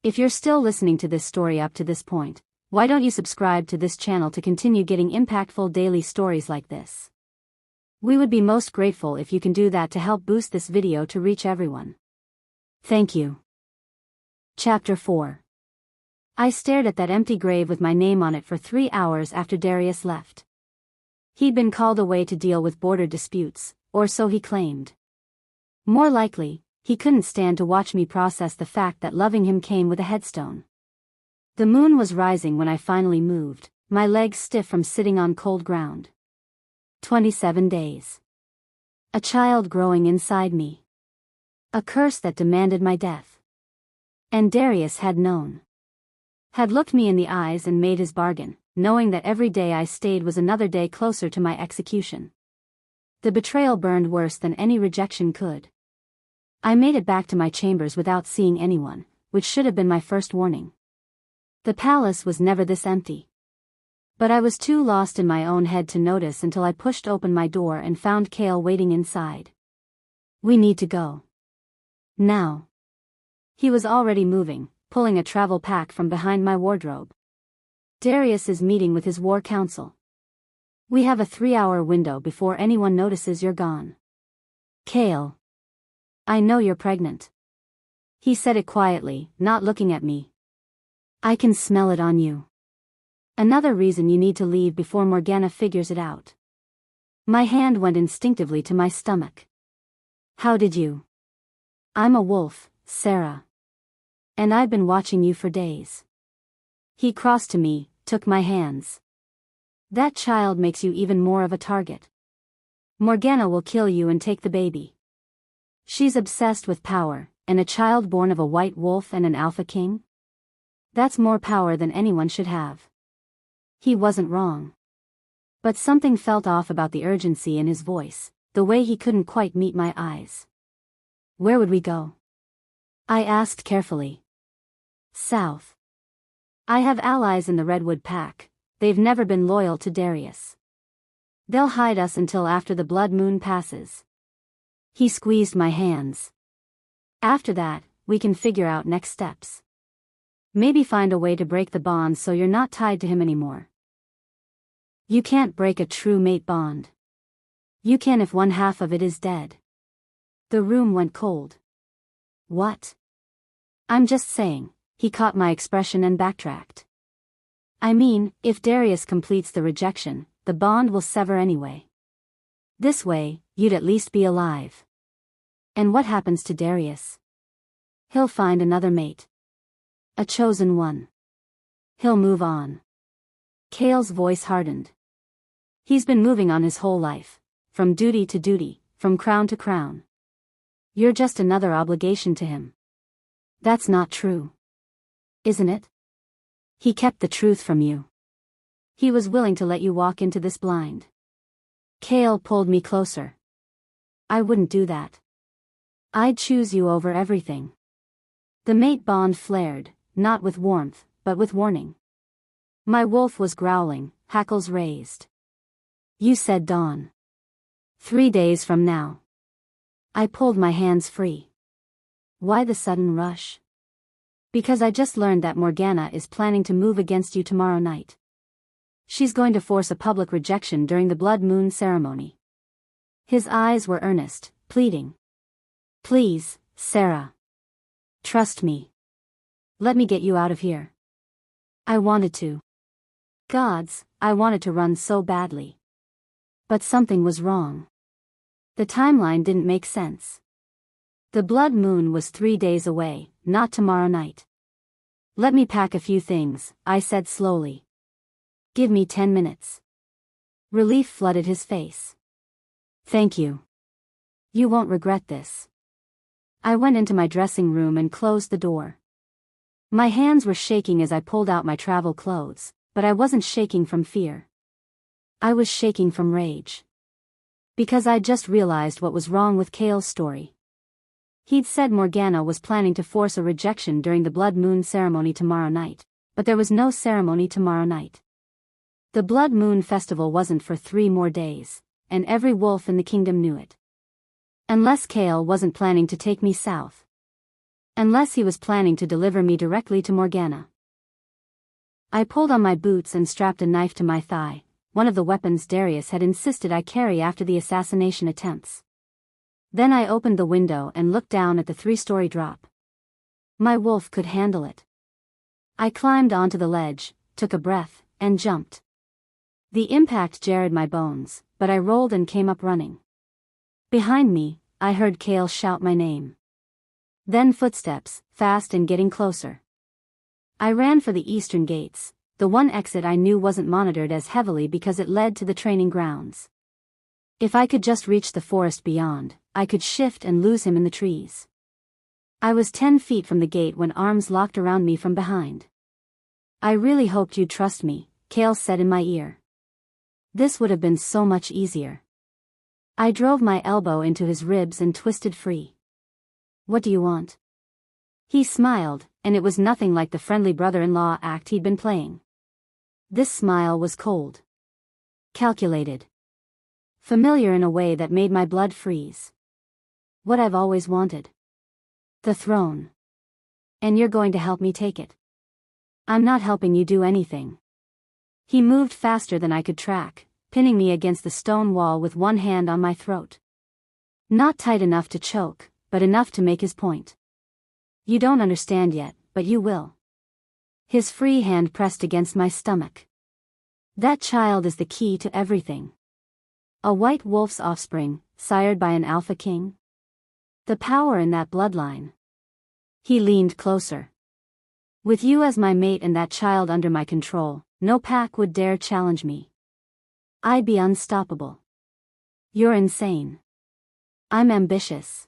S1: If you're still listening to this story up to this point, why don't you subscribe to this channel to continue getting impactful daily stories like this? We would be most grateful if you can do that to help boost this video to reach everyone. Thank you. Chapter 4. I stared at that empty grave with my name on it for 3 hours after Darius left. He'd been called away to deal with border disputes, or so he claimed. More likely, he couldn't stand to watch me process the fact that loving him came with a headstone. The moon was rising when I finally moved, my legs stiff from sitting on cold ground. 27 days. A child growing inside me. A curse that demanded my death. And Darius had known. Had looked me in the eyes and made his bargain, knowing that every day I stayed was another day closer to my execution. The betrayal burned worse than any rejection could. I made it back to my chambers without seeing anyone, which should have been my first warning. The palace was never this empty. But I was too lost in my own head to notice until I pushed open my door and found Chaol waiting inside. We need to go. Now. He was already moving, pulling a travel pack from behind my wardrobe. Darius is meeting with his war council. We have a 3-hour window before anyone notices you're gone. Chaol. I know you're pregnant. He said it quietly, not looking at me. I can smell it on you. Another reason you need to leave before Morgana figures it out. My hand went instinctively to my stomach. How did you? I'm a wolf, Sarah. And I've been watching you for days. He crossed to me, took my hands. That child makes you even more of a target. Morgana will kill you and take the baby. She's obsessed with power, and a child born of a white wolf and an alpha king? That's more power than anyone should have. He wasn't wrong. But something felt off about the urgency in his voice, the way he couldn't quite meet my eyes. Where would we go? I asked carefully. South. I have allies in the Redwood Pack. They've never been loyal to Darius. They'll hide us until after the blood moon passes. He squeezed my hands. After that, we can figure out next steps. Maybe find a way to break the bond so you're not tied to him anymore. You can't break a true mate bond. You can if one half of it is dead. The room went cold. What? I'm just saying. He caught my expression and backtracked. I mean, if Darius completes the rejection, the bond will sever anyway. This way, you'd at least be alive. And what happens to Darius? He'll find another mate. A chosen one. He'll move on. Cale's voice hardened. He's been moving on his whole life, from duty to duty, from crown to crown. You're just another obligation to him. That's not true. Isn't it? He kept the truth from you. He was willing to let you walk into this blind. Cale pulled me closer. I wouldn't do that. I'd choose you over everything. The mate bond flared, not with warmth, but with warning. My wolf was growling, hackles raised. You said dawn. 3 days from now. I pulled my hands free. Why the sudden rush? Because I just learned that Morgana is planning to move against you tomorrow night. She's going to force a public rejection during the blood moon ceremony. His eyes were earnest, pleading. Please, Sarah. Trust me. Let me get you out of here. I wanted to. Gods, I wanted to run so badly. But something was wrong. The timeline didn't make sense. The blood moon was 3 days away, not tomorrow night. Let me pack a few things, I said slowly. Give me 10 minutes. Relief flooded his face. Thank you. You won't regret this. I went into my dressing room and closed the door. My hands were shaking as I pulled out my travel clothes, but I wasn't shaking from fear. I was shaking from rage. Because I'd just realized what was wrong with Cale's story. He'd said Morgana was planning to force a rejection during the blood moon ceremony tomorrow night, but there was no ceremony tomorrow night. The blood moon festival wasn't for 3 more days, and every wolf in the kingdom knew it. Unless Cale wasn't planning to take me south. Unless he was planning to deliver me directly to Morgana. I pulled on my boots and strapped a knife to my thigh, one of the weapons Darius had insisted I carry after the assassination attempts. Then I opened the window and looked down at the 3-story drop. My wolf could handle it. I climbed onto the ledge, took a breath, and jumped. The impact jarred my bones, but I rolled and came up running. Behind me, I heard Cale shout my name. Then footsteps, fast and getting closer. I ran for the eastern gates, the one exit I knew wasn't monitored as heavily because it led to the training grounds. If I could just reach the forest beyond, I could shift and lose him in the trees. I was 10 feet from the gate when arms locked around me from behind. I really hoped you'd trust me, Cale said in my ear. This would have been so much easier. I drove my elbow into his ribs and twisted free. What do you want? He smiled, and it was nothing like the friendly brother-in-law act he'd been playing. This smile was cold. Calculated. Familiar in a way that made my blood freeze. What I've always wanted. The throne. And you're going to help me take it. I'm not helping you do anything. He moved faster than I could track, pinning me against the stone wall with one hand on my throat. Not tight enough to choke, but enough to make his point. You don't understand yet, but you will. His free hand pressed against my stomach. That child is the key to everything. A white wolf's offspring, sired by an alpha king. The power in that bloodline. He leaned closer. With you as my mate and that child under my control, no pack would dare challenge me. I'd be unstoppable. You're insane. I'm ambitious.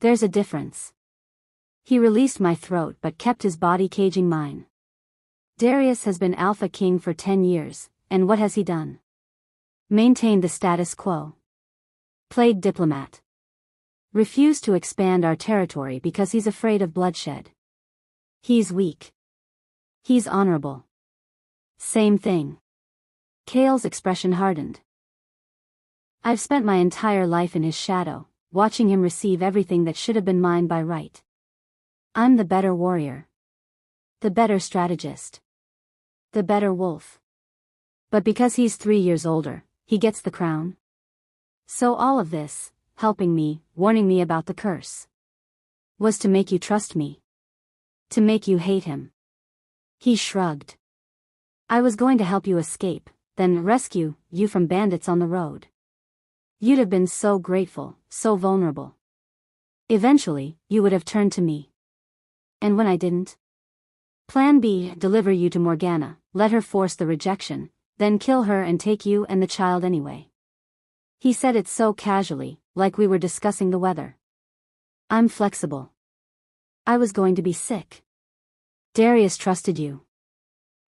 S1: There's a difference. He released my throat but kept his body caging mine. Darius has been Alpha King for 10 years, and what has he done? Maintained the status quo. Played diplomat. Refused to expand our territory because he's afraid of bloodshed. He's weak. He's honorable. Same thing. Kale's expression hardened. I've spent my entire life in his shadow, watching him receive everything that should have been mine by right. I'm the better warrior. The better strategist. The better wolf. But because he's 3 years older, he gets the crown. So all of this, helping me, warning me about the curse, was to make you trust me. To make you hate him. He shrugged. I was going to help you escape, then rescue you from bandits on the road. You'd have been so grateful, so vulnerable. Eventually, you would have turned to me. And when I didn't? Plan B, deliver you to Morgana, let her force the rejection, then kill her and take you and the child anyway. He said it so casually, like we were discussing the weather. I'm flexible. I was going to be sick. Darius trusted you.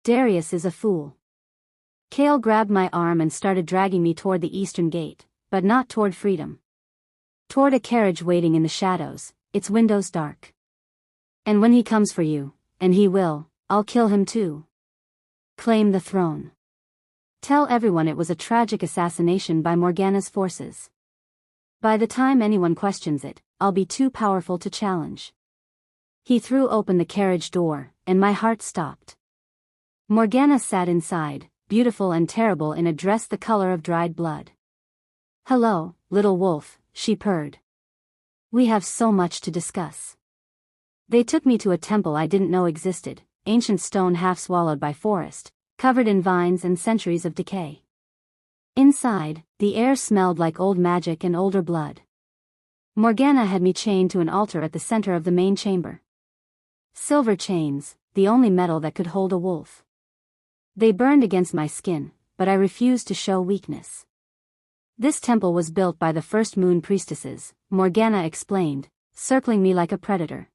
S1: Darius is a fool. Kale grabbed my arm and started dragging me toward the eastern gate, but not toward freedom. Toward a carriage waiting in the shadows, its windows dark. And when he comes for you, and he will, I'll kill him too. Claim the throne. Tell everyone it was a tragic assassination by Morgana's forces. By the time anyone questions it, I'll be too powerful to challenge. He threw open the carriage door, and my heart stopped. Morgana sat inside, beautiful and terrible in a dress the color of dried blood. Hello, little wolf, she purred. We have so much to discuss. They took me to a temple I didn't know existed, ancient stone half swallowed by forest, covered in vines and centuries of decay. Inside, the air smelled like old magic and older blood. Morgana had me chained to an altar at the center of the main chamber. Silver chains, the only metal that could hold a wolf. They burned against my skin, but I refused to show weakness. This temple was built by the first moon priestesses, Morgana explained, circling me like a predator.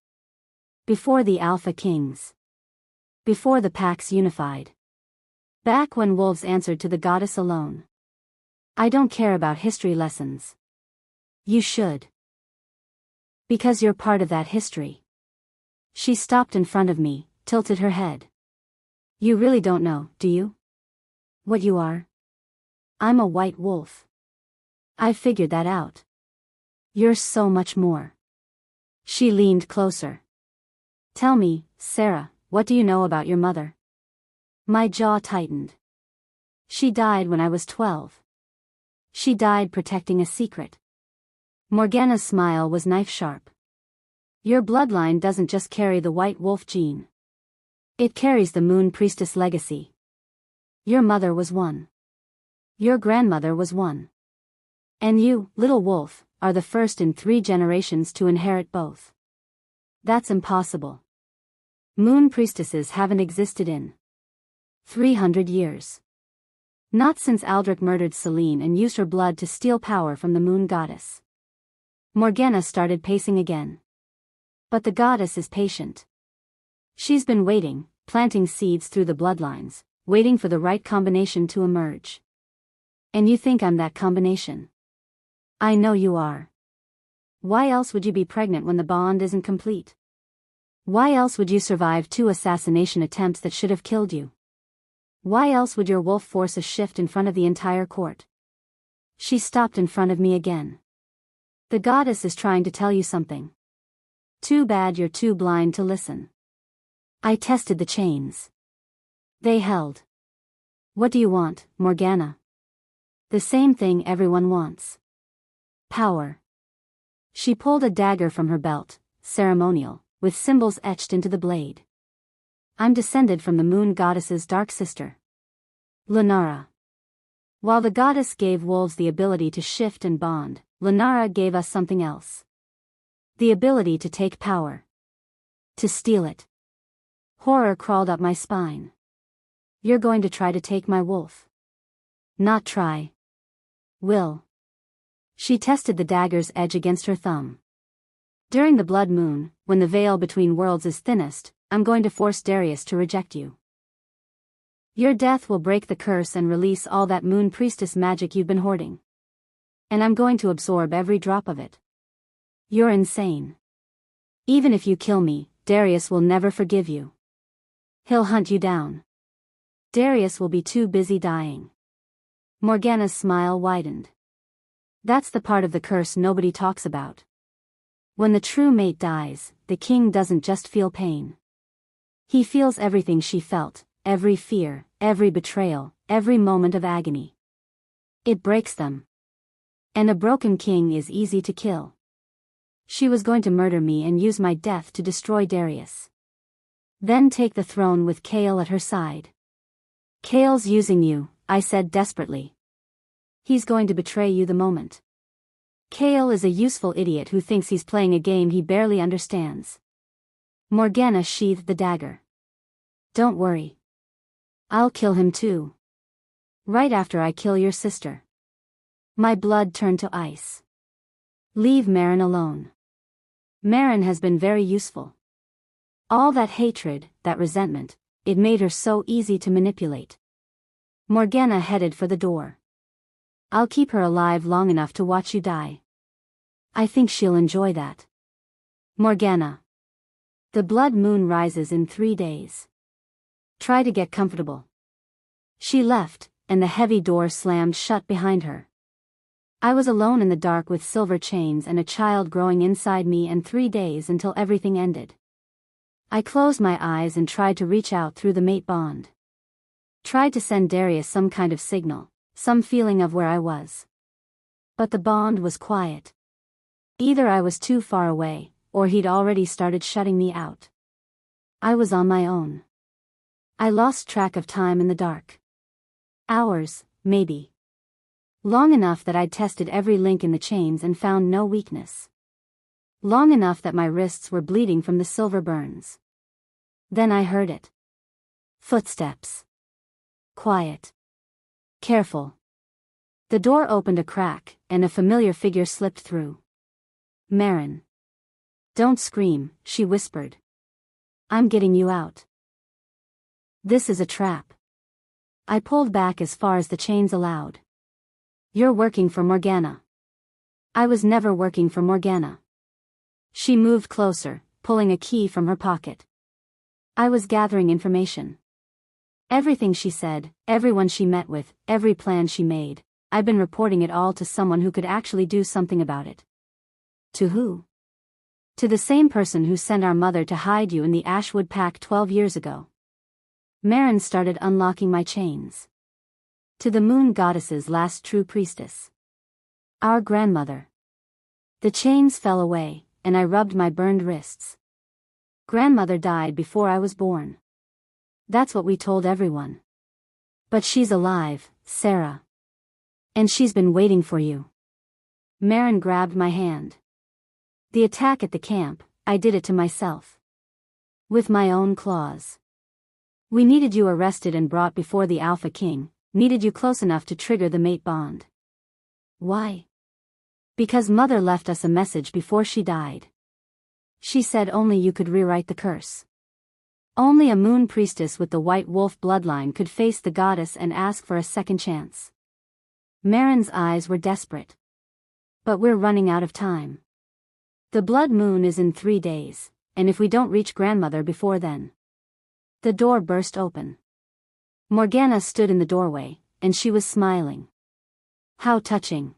S1: Before the Alpha Kings. Before the packs unified. Back when wolves answered to the goddess alone. I don't care about history lessons. You should. Because you're part of that history. She stopped in front of me, tilted her head. You really don't know, do you? What you are? I'm a white wolf. I figured that out. You're so much more. She leaned closer. Tell me, Sarah, what do you know about your mother? My jaw tightened. She died when I was 12. She died protecting a secret. Morgana's smile was knife-sharp. Your bloodline doesn't just carry the white wolf gene. It carries the moon priestess legacy. Your mother was one. Your grandmother was one. And you, little wolf, are the first in 3 generations to inherit both. That's impossible. Moon priestesses haven't existed in 300 years. Not since Aldrich murdered Selene and used her blood to steal power from the moon goddess. Morgana started pacing again. But the goddess is patient. She's been waiting, planting seeds through the bloodlines, waiting for the right combination to emerge. And you think I'm that combination? I know you are. Why else would you be pregnant when the bond isn't complete? Why else would you survive 2 assassination attempts that should have killed you? Why else would your wolf force a shift in front of the entire court? She stopped in front of me again. The goddess is trying to tell you something. Too bad you're too blind to listen. I tested the chains. They held. What do you want, Morgana? The same thing everyone wants. Power. She pulled a dagger from her belt, ceremonial, with symbols etched into the blade. I'm descended from the moon goddess's dark sister, Lunara. While the goddess gave wolves the ability to shift and bond, Lunara gave us something else. The ability to take power. To steal it. Horror crawled up my spine. You're going to try to take my wolf. Not try. Will. She tested the dagger's edge against her thumb. During the blood moon, when the veil between worlds is thinnest, I'm going to force Darius to reject you. Your death will break the curse and release all that moon priestess magic you've been hoarding. And I'm going to absorb every drop of it. You're insane. Even if you kill me, Darius will never forgive you. He'll hunt you down. Darius will be too busy dying. Morgana's smile widened. That's the part of the curse nobody talks about. When the true mate dies, the king doesn't just feel pain. He feels everything she felt, every fear, every betrayal, every moment of agony. It breaks them. And a broken king is easy to kill. She was going to murder me and use my death to destroy Darius. Then take the throne with Chaol at her side. Chaol's using you, I said desperately. He's going to betray you the moment. Chaol is a useful idiot who thinks he's playing a game he barely understands. Morgana sheathed the dagger. Don't worry. I'll kill him too. Right after I kill your sister. My blood turned to ice. Leave Meren alone. Meren has been very useful. All that hatred, that resentment, it made her so easy to manipulate. Morgana headed for the door. I'll keep her alive long enough to watch you die. I think she'll enjoy that. Morgana. The blood moon rises in 3 days. Try to get comfortable. She left, and the heavy door slammed shut behind her. I was alone in the dark with silver chains and a child growing inside me, and 3 days until everything ended. I closed my eyes and tried to reach out through the mate bond. Tried to send Darius some kind of signal, some feeling of where I was. But the bond was quiet. Either I was too far away, or he'd already started shutting me out. I was on my own. I lost track of time in the dark. Hours, maybe. Long enough that I'd tested every link in the chains and found no weakness. Long enough that my wrists were bleeding from the silver burns. Then I heard it. Footsteps. Quiet. Careful. The door opened a crack, and a familiar figure slipped through. Meren. Don't scream, she whispered. I'm getting you out. This is a trap. I pulled back as far as the chains allowed. You're working for Morgana. I was never working for Morgana. She moved closer, pulling a key from her pocket. I was gathering information. Everything she said, everyone she met with, every plan she made, I'd been reporting it all to someone who could actually do something about it. To who? To the same person who sent our mother to hide you in the Ashwood Pack 12 years ago. Meren started unlocking my chains. To the moon goddess's last true priestess. Our grandmother. The chains fell away, and I rubbed my burned wrists. Grandmother died before I was born. That's what we told everyone. But she's alive, Sarah. And she's been waiting for you. Meren grabbed my hand. The attack at the camp, I did it to myself. With my own claws. We needed you arrested and brought before the Alpha King, needed you close enough to trigger the mate bond. Why? Because Mother left us a message before she died. She said only you could rewrite the curse. Only a moon priestess with the White Wolf bloodline could face the goddess and ask for a second chance. Meren's eyes were desperate. But we're running out of time. The blood moon is in 3 days, and if we don't reach grandmother before then. The door burst open. Morgana stood in the doorway, and she was smiling. How touching.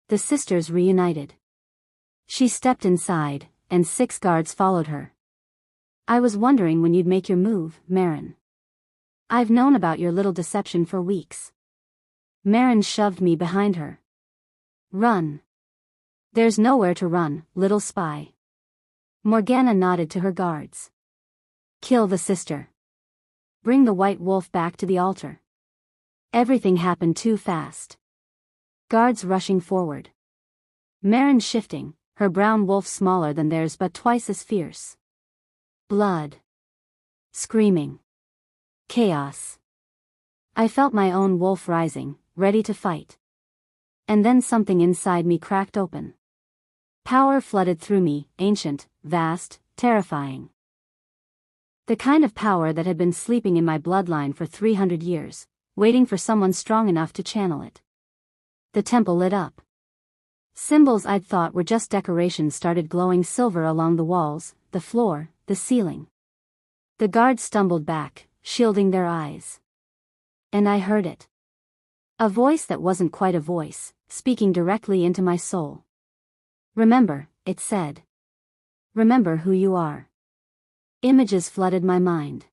S1: The sisters reunited. She stepped inside, and 6 guards followed her. I was wondering when you'd make your move, Meren. I've known about your little deception for weeks. Meren shoved me behind her. Run. There's nowhere to run, little spy. Morgana nodded to her guards. Kill the sister. Bring the White Wolf back to the altar. Everything happened too fast. Guards rushing forward. Meren shifting, her brown wolf smaller than theirs but twice as fierce. Blood. Screaming. Chaos. I felt my own wolf rising, ready to fight. And then something inside me cracked open. Power flooded through me, ancient, vast, terrifying. The kind of power that had been sleeping in my bloodline for 300 years, waiting for someone strong enough to channel it. The temple lit up. Symbols I'd thought were just decorations started glowing silver along the walls, the floor, the ceiling. The guards stumbled back, shielding their eyes. And I heard it. A voice that wasn't quite a voice, speaking directly into my soul. Remember, it said. Remember who you are. Images flooded my mind.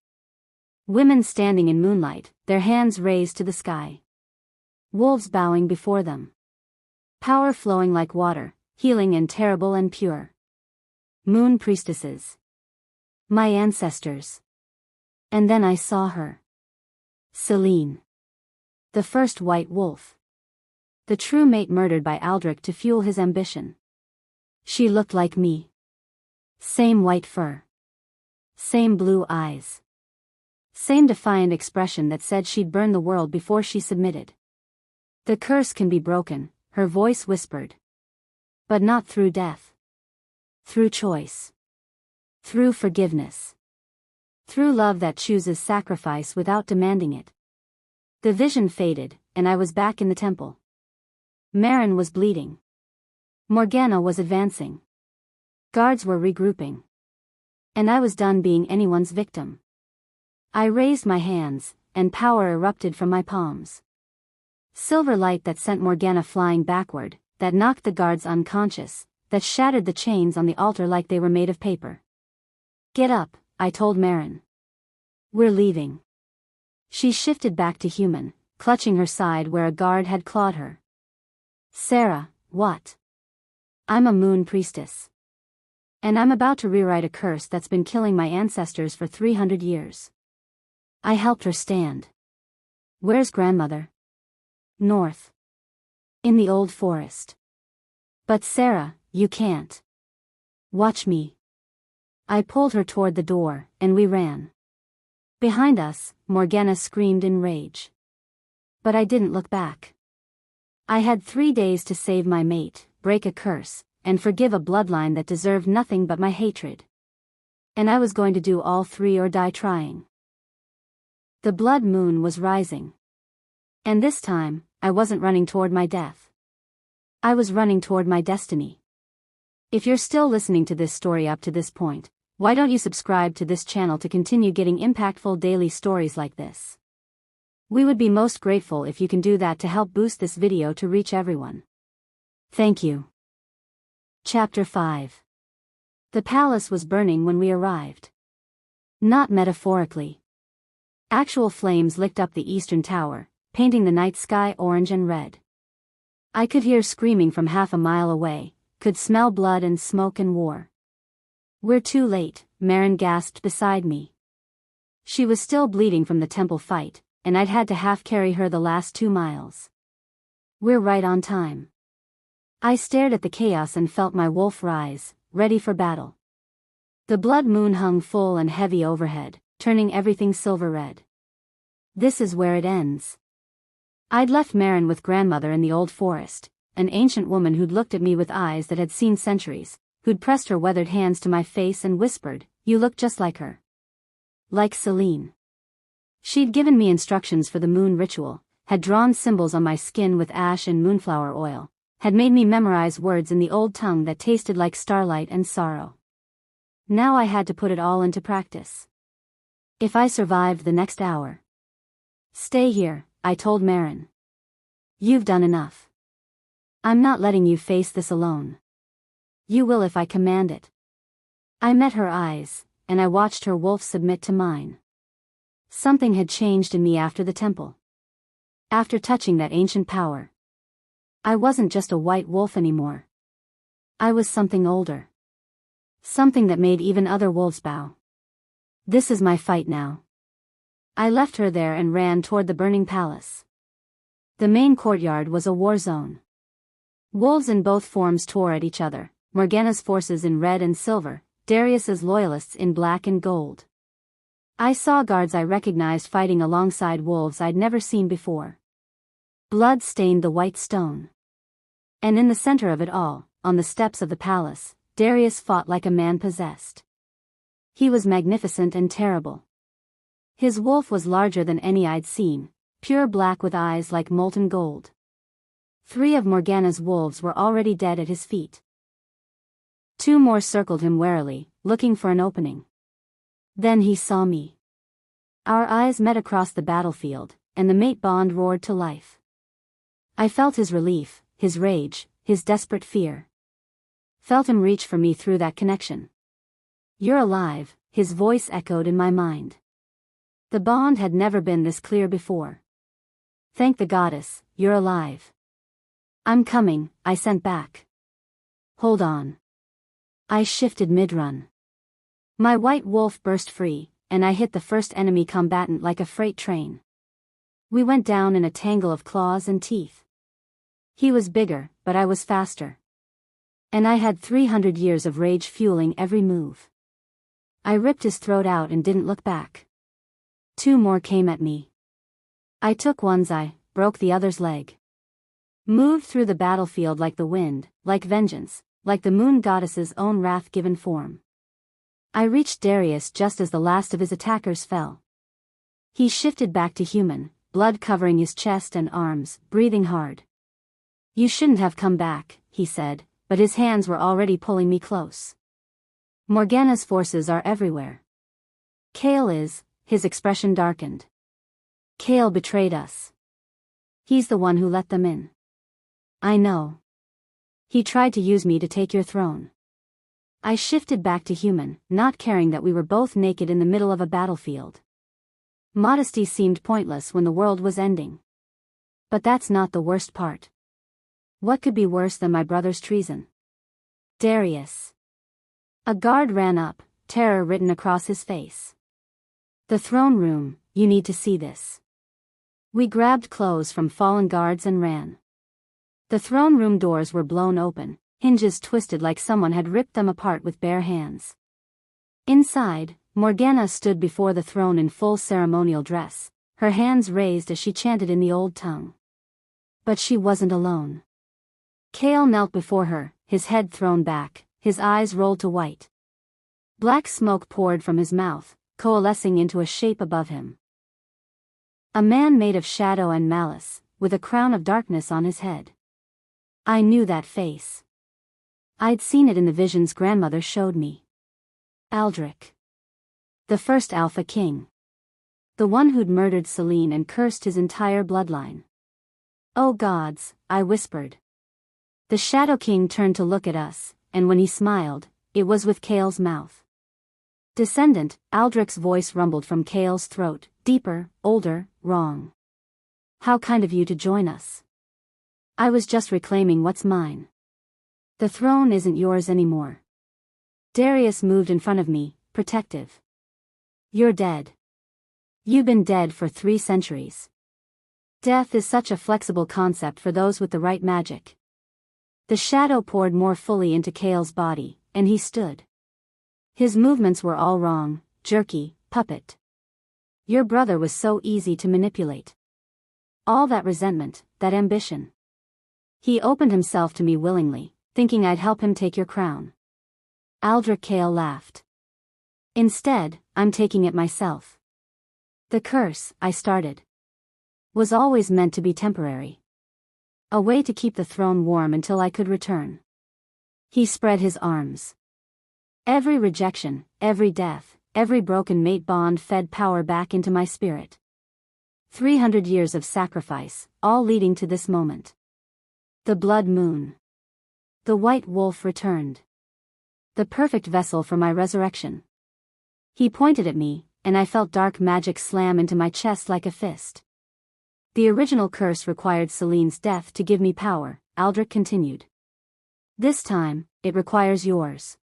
S1: Women standing in moonlight, their hands raised to the sky. Wolves bowing before them. Power flowing like water, healing and terrible and pure. Moon priestesses. My ancestors. And then I saw her. Selene. The first white wolf. The true mate murdered by Aldrich to fuel his ambition. She looked like me. Same white fur. Same blue eyes. Same defiant expression that said she'd burn the world before she submitted. The curse can be broken, her voice whispered. But not through death. Through choice. Through forgiveness. Through love that chooses sacrifice without demanding it. The vision faded, and I was back in the temple. Merrin was bleeding. Morgana was advancing. Guards were regrouping. And I was done being anyone's victim. I raised my hands, and power erupted from my palms. Silver light that sent Morgana flying backward, that knocked the guards unconscious, that shattered the chains on the altar like they were made of paper. Get up, I told Merrin. We're leaving. She shifted back to human, clutching her side where a guard had clawed her. Sarah, what? I'm a moon priestess. And I'm about to rewrite a curse that's been killing my ancestors for 300 years. I helped her stand. Where's grandmother? North. In the old forest. But Sarah, you can't. Watch me. I pulled her toward the door, and we ran. Behind us, Morgana screamed in rage. But I didn't look back. I had 3 days to save my mate, break a curse, and forgive a bloodline that deserved nothing but my hatred. And I was going to do all 3 or die trying. The blood moon was rising. And this time, I wasn't running toward my death. I was running toward my destiny. If you're still listening to this story up to this point, why don't you subscribe to this channel to continue getting impactful daily stories like this? We would be most grateful if you can do that to help boost this video to reach everyone. Thank you. Chapter 5. The palace was burning when we arrived. Not metaphorically. Actual flames licked up the eastern tower, painting the night sky orange and red. I could hear screaming from half a mile away, could smell blood and smoke and war. We're too late, Merrin gasped beside me. She was still bleeding from the temple fight, and I'd had to half-carry her the last 2 miles. We're right on time. I stared at the chaos and felt my wolf rise, ready for battle. The blood moon hung full and heavy overhead, turning everything silver red. This is where it ends. I'd left Merrin with grandmother in the old forest, an ancient woman who'd looked at me with eyes that had seen centuries, who'd pressed her weathered hands to my face and whispered, "You look just like her." Like Selene. She'd given me instructions for the moon ritual, had drawn symbols on my skin with ash and moonflower oil, had made me memorize words in the old tongue that tasted like starlight and sorrow. Now I had to put it all into practice. If I survived the next hour. Stay here, I told Merrin. You've done enough. I'm not letting you face this alone. You will if I command it. I met her eyes, and I watched her wolf submit to mine. Something had changed in me after the temple. After touching that ancient power. I wasn't just a white wolf anymore. I was something older. Something that made even other wolves bow. This is my fight now. I left her there and ran toward the burning palace. The main courtyard was a war zone. Wolves in both forms tore at each other, Morgana's forces in red and silver, Darius's loyalists in black and gold. I saw guards I recognized fighting alongside wolves I'd never seen before. Blood stained the white stone. And in the center of it all, on the steps of the palace, Darius fought like a man possessed. He was magnificent and terrible. His wolf was larger than any I'd seen, pure black with eyes like molten gold. 3 of Morgana's wolves were already dead at his feet. 2 more circled him warily, looking for an opening. Then he saw me. Our eyes met across the battlefield, and the mate bond roared to life. I felt his relief, his rage, his desperate fear. Felt him reach for me through that connection. "You're alive," his voice echoed in my mind. The bond had never been this clear before. "Thank the goddess, you're alive." "I'm coming," I sent back. "Hold on." I shifted mid-run. My white wolf burst free, and I hit the first enemy combatant like a freight train. We went down in a tangle of claws and teeth. He was bigger, but I was faster. And I had 300 years of rage fueling every move. I ripped his throat out and didn't look back. 2 more came at me. I took one's eye, broke the other's leg. Moved through the battlefield like the wind, like vengeance, like the moon goddess's own wrath-given form. I reached Darius just as the last of his attackers fell. He shifted back to human, blood covering his chest and arms, breathing hard. "You shouldn't have come back," he said, but his hands were already pulling me close. "Morgana's forces are everywhere. Kael is," his expression darkened. "Kael betrayed us. He's the one who let them in." "I know. He tried to use me to take your throne." I shifted back to human, not caring that we were both naked in the middle of a battlefield. Modesty seemed pointless when the world was ending. But that's not the worst part. What could be worse than my brother's treason? "Darius." A guard ran up, terror written across his face. "The throne room, you need to see this." We grabbed clothes from fallen guards and ran. The throne room doors were blown open, hinges twisted like someone had ripped them apart with bare hands. Inside, Morgana stood before the throne in full ceremonial dress, her hands raised as she chanted in the old tongue. But she wasn't alone. Kael knelt before her, his head thrown back, his eyes rolled to white. Black smoke poured from his mouth, coalescing into a shape above him. A man made of shadow and malice, with a crown of darkness on his head. I knew that face. I'd seen it in the visions grandmother showed me. Aldrich. The first Alpha King. The one who'd murdered Selene and cursed his entire bloodline. "Oh gods," I whispered. The Shadow King turned to look at us, and when he smiled, it was with Kael's mouth. "Descendant," Aldrich's voice rumbled from Kael's throat, deeper, older, wrong. "How kind of you to join us. I was just reclaiming what's mine. The throne isn't yours anymore." Darius moved in front of me, protective. "You're dead. You've been dead for 3 centuries. Death is such a flexible concept for those with the right magic." The shadow poured more fully into Kael's body, and he stood. His movements were all wrong, jerky, puppet. "Your brother was so easy to manipulate. All that resentment, that ambition. He opened himself to me willingly, thinking I'd help him take your crown." Aldrich Kael laughed. "Instead, I'm taking it myself. The curse," I started, "was always meant to be temporary. A way to keep the throne warm until I could return." He spread his arms. Every rejection, every death, every broken mate bond fed power back into my spirit. 300 years of sacrifice, all leading to this moment. The blood moon. The white wolf returned. The perfect vessel for my resurrection. He pointed at me, and I felt dark magic slam into my chest like a fist. "The original curse required Selene's death to give me power," Aldrich continued. "This time, it requires yours.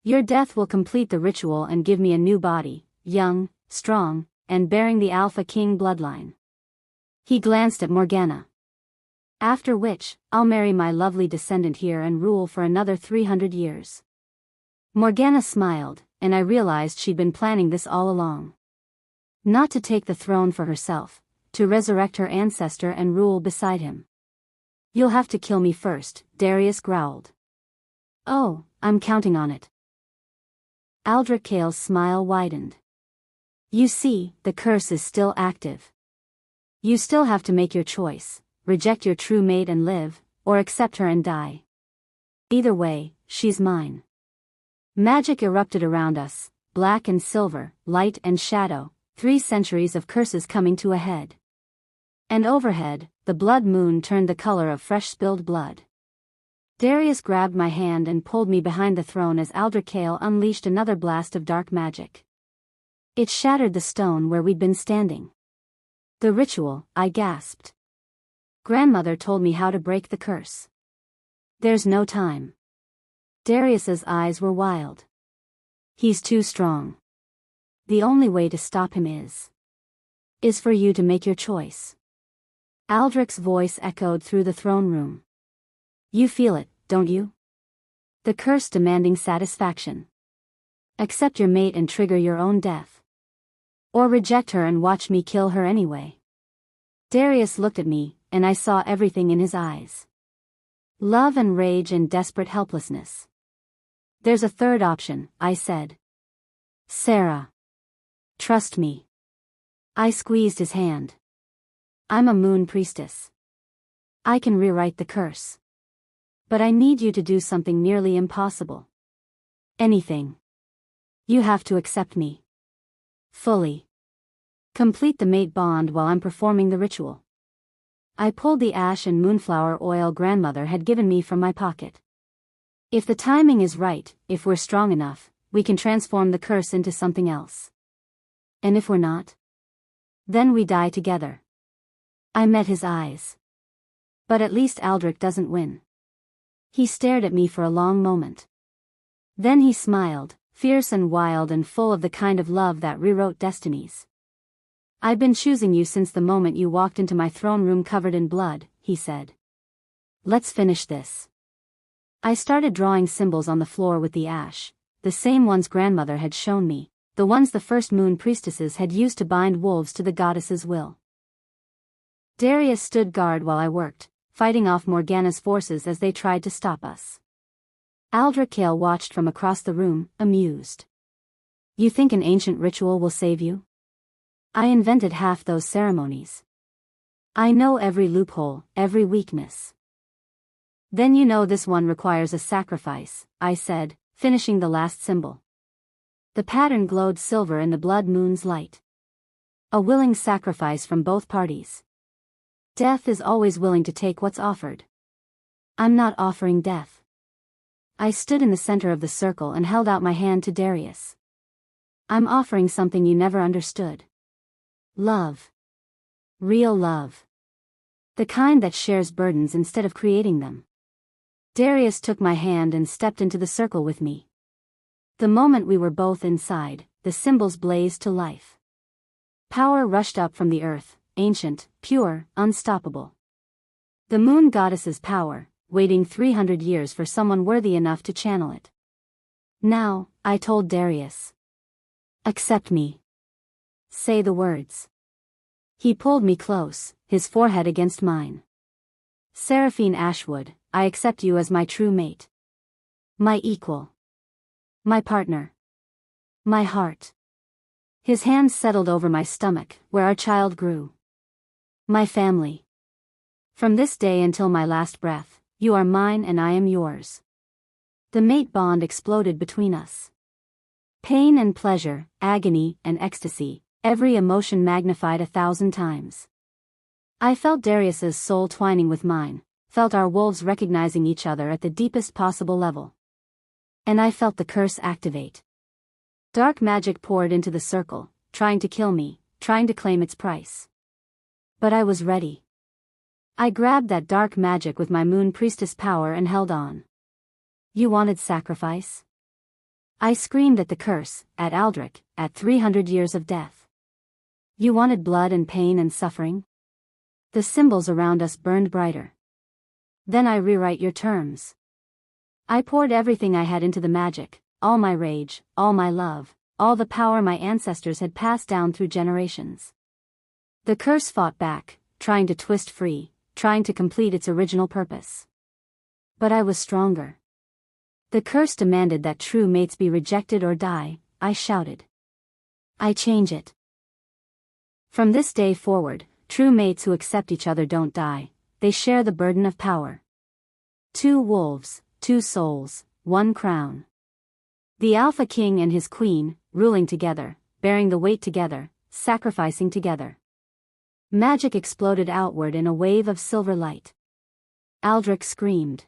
S1: Your death will complete the ritual and give me a new body, young, strong, and bearing the Alpha King bloodline." He glanced at Morgana. "After which, I'll marry my lovely descendant here and rule for another 300 years. Morgana smiled, and I realized she'd been planning this all along. Not to take the throne for herself, to resurrect her ancestor and rule beside him. You'll have to kill me first, Darius growled. Oh, I'm counting on it. Aldrich Kale's smile widened. You see, the curse is still active. You still have to make your choice, reject your true mate and live, or accept her and die. Either way, she's mine. Magic erupted around us, black and silver, light and shadow, 3 centuries of curses coming to a head. And overhead, the blood moon turned the color of fresh spilled blood. Darius grabbed my hand and pulled me behind the throne as Aldrich Kale unleashed another blast of dark magic. It shattered the stone where we'd been standing. The ritual, I gasped. Grandmother told me how to break the curse. There's no time. Darius's eyes were wild. He's too strong. The only way to stop him is for you to make your choice. Aldrich's voice echoed through the throne room. You feel it, don't you? The curse demanding satisfaction. Accept your mate and trigger your own death. Or reject her and watch me kill her anyway. Darius looked at me, and I saw everything in his eyes. Love and rage and desperate helplessness. There's a third option, I said. Sarah. Trust me. I squeezed his hand. I'm a moon priestess. I can rewrite the curse. But I need you to do something nearly impossible. Anything. You have to accept me. Fully. Complete the mate bond while I'm performing the ritual. I pulled the ash and moonflower oil grandmother had given me from my pocket. If the timing is right, if we're strong enough, we can transform the curse into something else. And if we're not? Then we die together. I met his eyes. But at least Aldrich doesn't win. He stared at me for a long moment. Then he smiled, fierce and wild and full of the kind of love that rewrote destinies. I've been choosing you since the moment you walked into my throne room covered in blood, he said. Let's finish this. I started drawing symbols on the floor with the ash, the same ones grandmother had shown me, the ones the first moon priestesses had used to bind wolves to the goddess's will. Darius stood guard while I worked, fighting off Morgana's forces as they tried to stop us. Aldrich Kale watched from across the room, amused. You think an ancient ritual will save you? I invented half those ceremonies. I know every loophole, every weakness. Then you know this one requires a sacrifice, I said, finishing the last symbol. The pattern glowed silver in the blood moon's light. A willing sacrifice from both parties. Death is always willing to take what's offered. I'm not offering death. I stood in the center of the circle and held out my hand to Darius. I'm offering something you never understood. Love. Real love. The kind that shares burdens instead of creating them. Darius took my hand and stepped into the circle with me. The moment we were both inside, the symbols blazed to life. Power rushed up from the earth, ancient, pure, unstoppable. The moon goddess's power, waiting 300 years for someone worthy enough to channel it. Now, I told Darius. Accept me. Say the words. He pulled me close, his forehead against mine. Seraphine Ashwood, I accept you as my true mate. My equal. My partner. My heart. His hands settled over my stomach, where our child grew. My family. From this day until my last breath, you are mine and I am yours. The mate bond exploded between us. Pain and pleasure, agony and ecstasy, every emotion magnified 1,000 times. I felt Darius's soul twining with mine, felt our wolves recognizing each other at the deepest possible level. And I felt the curse activate. Dark magic poured into the circle, trying to kill me, trying to claim its price. But I was ready. I grabbed that dark magic with my moon priestess power and held on. You wanted sacrifice? I screamed at the curse, at Aldrich, at 300 years of death. You wanted blood and pain and suffering? The symbols around us burned brighter. Then I rewrite your terms. I poured everything I had into the magic, all my rage, all my love, all the power my ancestors had passed down through generations. The curse fought back, trying to twist free, trying to complete its original purpose. But I was stronger. The curse demanded that true mates be rejected or die, I shouted. I change it. From this day forward, true mates who accept each other don't die, they share the burden of power. 2 wolves, 2 souls, 1 crown. The Alpha King and his queen, ruling together, bearing the weight together, sacrificing together. Magic exploded outward in a wave of silver light. Aldrich screamed.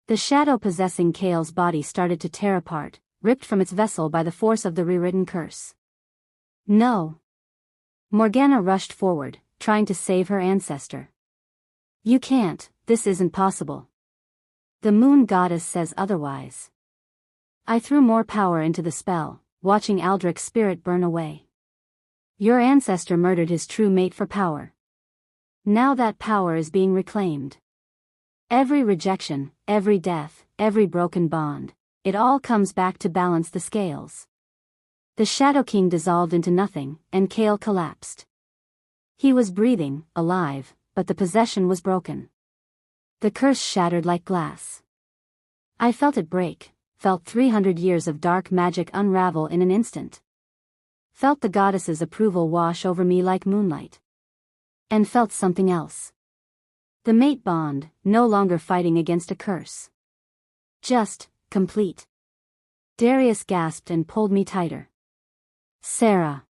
S1: The shadow possessing Kale's body started to tear apart, ripped from its vessel by the force of the rewritten curse. No. Morgana rushed forward, trying to save her ancestor. You can't, this isn't possible. The moon goddess says otherwise. I threw more power into the spell, watching Aldrich's spirit burn away. Your ancestor murdered his true mate for power. Now that power is being reclaimed. Every rejection, every death, every broken bond, it all comes back to balance the scales. The Shadow King dissolved into nothing, and Kale collapsed. He was breathing, alive, but the possession was broken. The curse shattered like glass. I felt it break, felt 300 years of dark magic unravel in an instant. Felt the goddess's approval wash over me like moonlight. And felt something else. The mate bond, no longer fighting against a curse. Just, complete. Darius gasped and pulled me tighter. Sarah.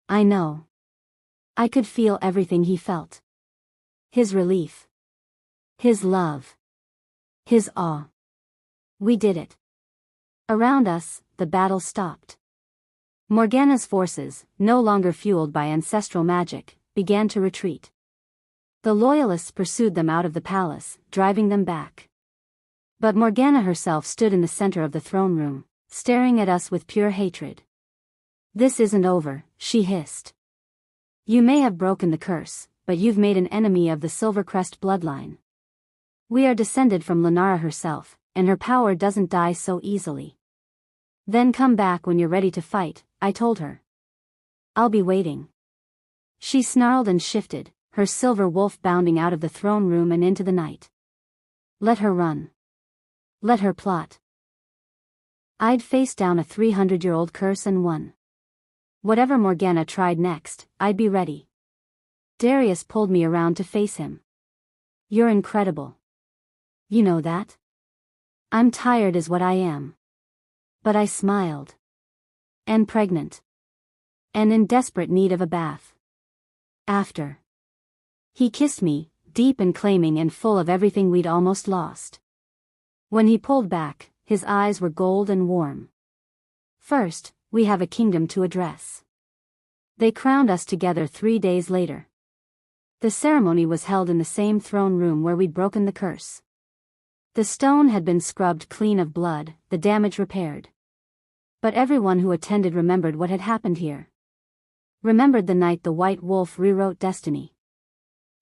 S1: I know. I could feel everything he felt. His relief. His love. His awe. We did it. Around us, the battle stopped. Morgana's forces, no longer fueled by ancestral magic, began to retreat. The loyalists pursued them out of the palace, driving them back. But Morgana herself stood in the center of the throne room, staring at us with pure hatred. This isn't over, she hissed. You may have broken the curse, but you've made an enemy of the Silvercrest bloodline. We are descended from Lenara herself, and her power doesn't die so easily. Then come back when you're ready to fight, I told her. I'll be waiting. She snarled and shifted, her silver wolf bounding out of the throne room and into the night. Let her run. Let her plot. I'd face down a 300-year-old curse and won. Whatever Morgana tried next, I'd be ready. Darius pulled me around to face him. You're incredible. You know that? I'm tired is what I am. But I smiled. And pregnant. And in desperate need of a bath. After. He kissed me, deep and claiming and full of everything we'd almost lost. When he pulled back, his eyes were gold and warm. First, we have a kingdom to address. They crowned us together 3 days later. The ceremony was held in the same throne room where we'd broken the curse. The stone had been scrubbed clean of blood, the damage repaired. But everyone who attended remembered what had happened here. Remembered the night the White Wolf rewrote destiny.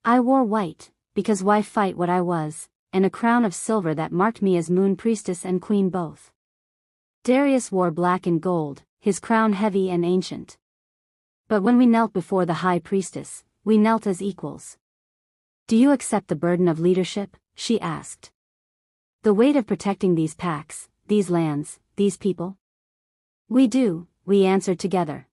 S1: I wore white, because why fight what I was, and a crown of silver that marked me as Moon Priestess and Queen both. Darius wore black and gold, his crown heavy and ancient. But when we knelt before the High Priestess, we knelt as equals. Do you accept the burden of leadership? She asked. The weight of protecting these packs, these lands, these people? We do, we answered together.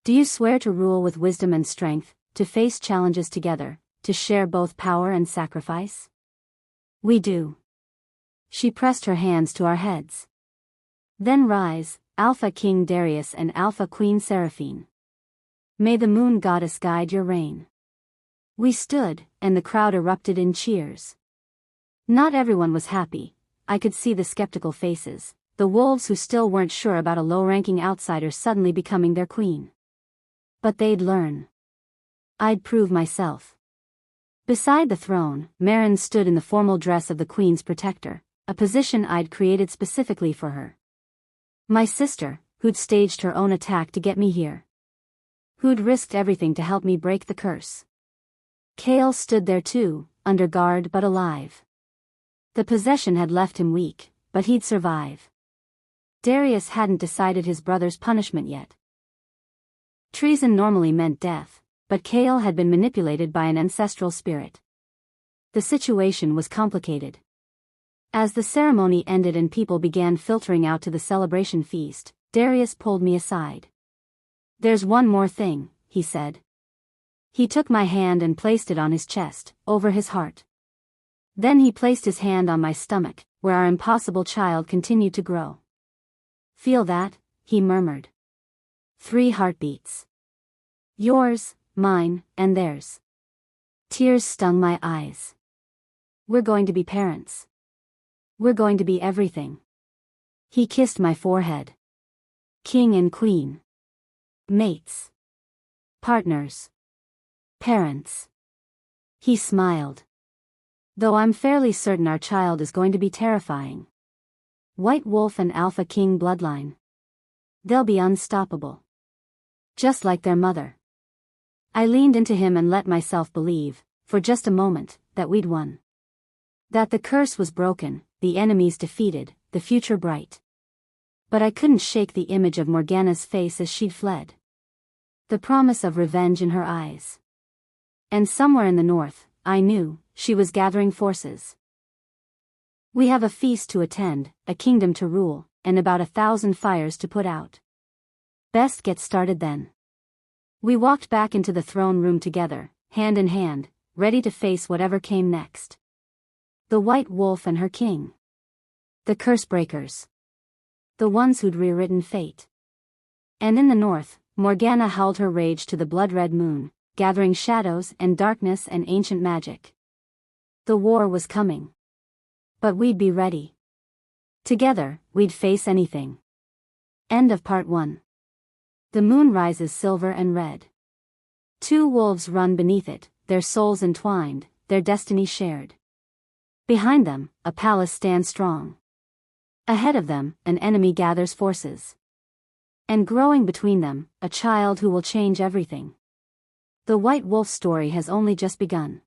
S1: Do you swear to rule with wisdom and strength, to face challenges together, to share both power and sacrifice? We do. She pressed her hands to our heads. Then rise, Alpha King Darius and Alpha Queen Seraphine. May the moon goddess guide your reign. We stood, and the crowd erupted in cheers. Not everyone was happy. I could see the skeptical faces, the wolves who still weren't sure about a low-ranking outsider suddenly becoming their queen. But they'd learn. I'd prove myself. Beside the throne, Marin stood in the formal dress of the queen's protector, a position I'd created specifically for her. My sister, who'd staged her own attack to get me here. Who'd risked everything to help me break the curse. Kale stood there too, under guard but alive. The possession had left him weak, but he'd survive. Darius hadn't decided his brother's punishment yet. Treason normally meant death, but Chaol had been manipulated by an ancestral spirit. The situation was complicated. As the ceremony ended and people began filtering out to the celebration feast, Darius pulled me aside. "There's one more thing," he said. He took my hand and placed it on his chest, over his heart. Then he placed his hand on my stomach, where our impossible child continued to grow. "Feel that?" he murmured. 3 heartbeats. Yours, mine, and theirs. Tears stung my eyes. We're going to be parents. We're going to be everything. He kissed my forehead. King and queen. Mates. Partners. Parents. He smiled. Though I'm fairly certain our child is going to be terrifying. White Wolf and Alpha King bloodline. They'll be unstoppable. Just like their mother. I leaned into him and let myself believe, for just a moment, that we'd won. That the curse was broken, the enemies defeated, the future bright. But I couldn't shake the image of Morgana's face as she'd fled. The promise of revenge in her eyes. And somewhere in the north, I knew, she was gathering forces. We have a feast to attend, a kingdom to rule, and about 1,000 fires to put out. Best get started then. We walked back into the throne room together, hand in hand, ready to face whatever came next. The White Wolf and her king. The curse breakers. The ones who'd rewritten fate. And in the north, Morgana howled her rage to the blood-red moon, gathering shadows and darkness and ancient magic. The war was coming. But we'd be ready. Together, we'd face anything. End of part 1. The moon rises silver and red. 2 wolves run beneath it, their souls entwined, their destiny shared. Behind them, a palace stands strong. Ahead of them, an enemy gathers forces. And growing between them, a child who will change everything. The White Wolf story has only just begun.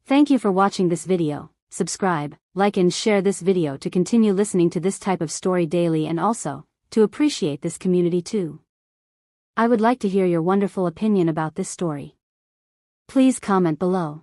S1: Thank you for watching this video. Subscribe, like and share this video to continue listening to this type of story daily and also, to appreciate this community too. I would like to hear your wonderful opinion about this story. Please comment below.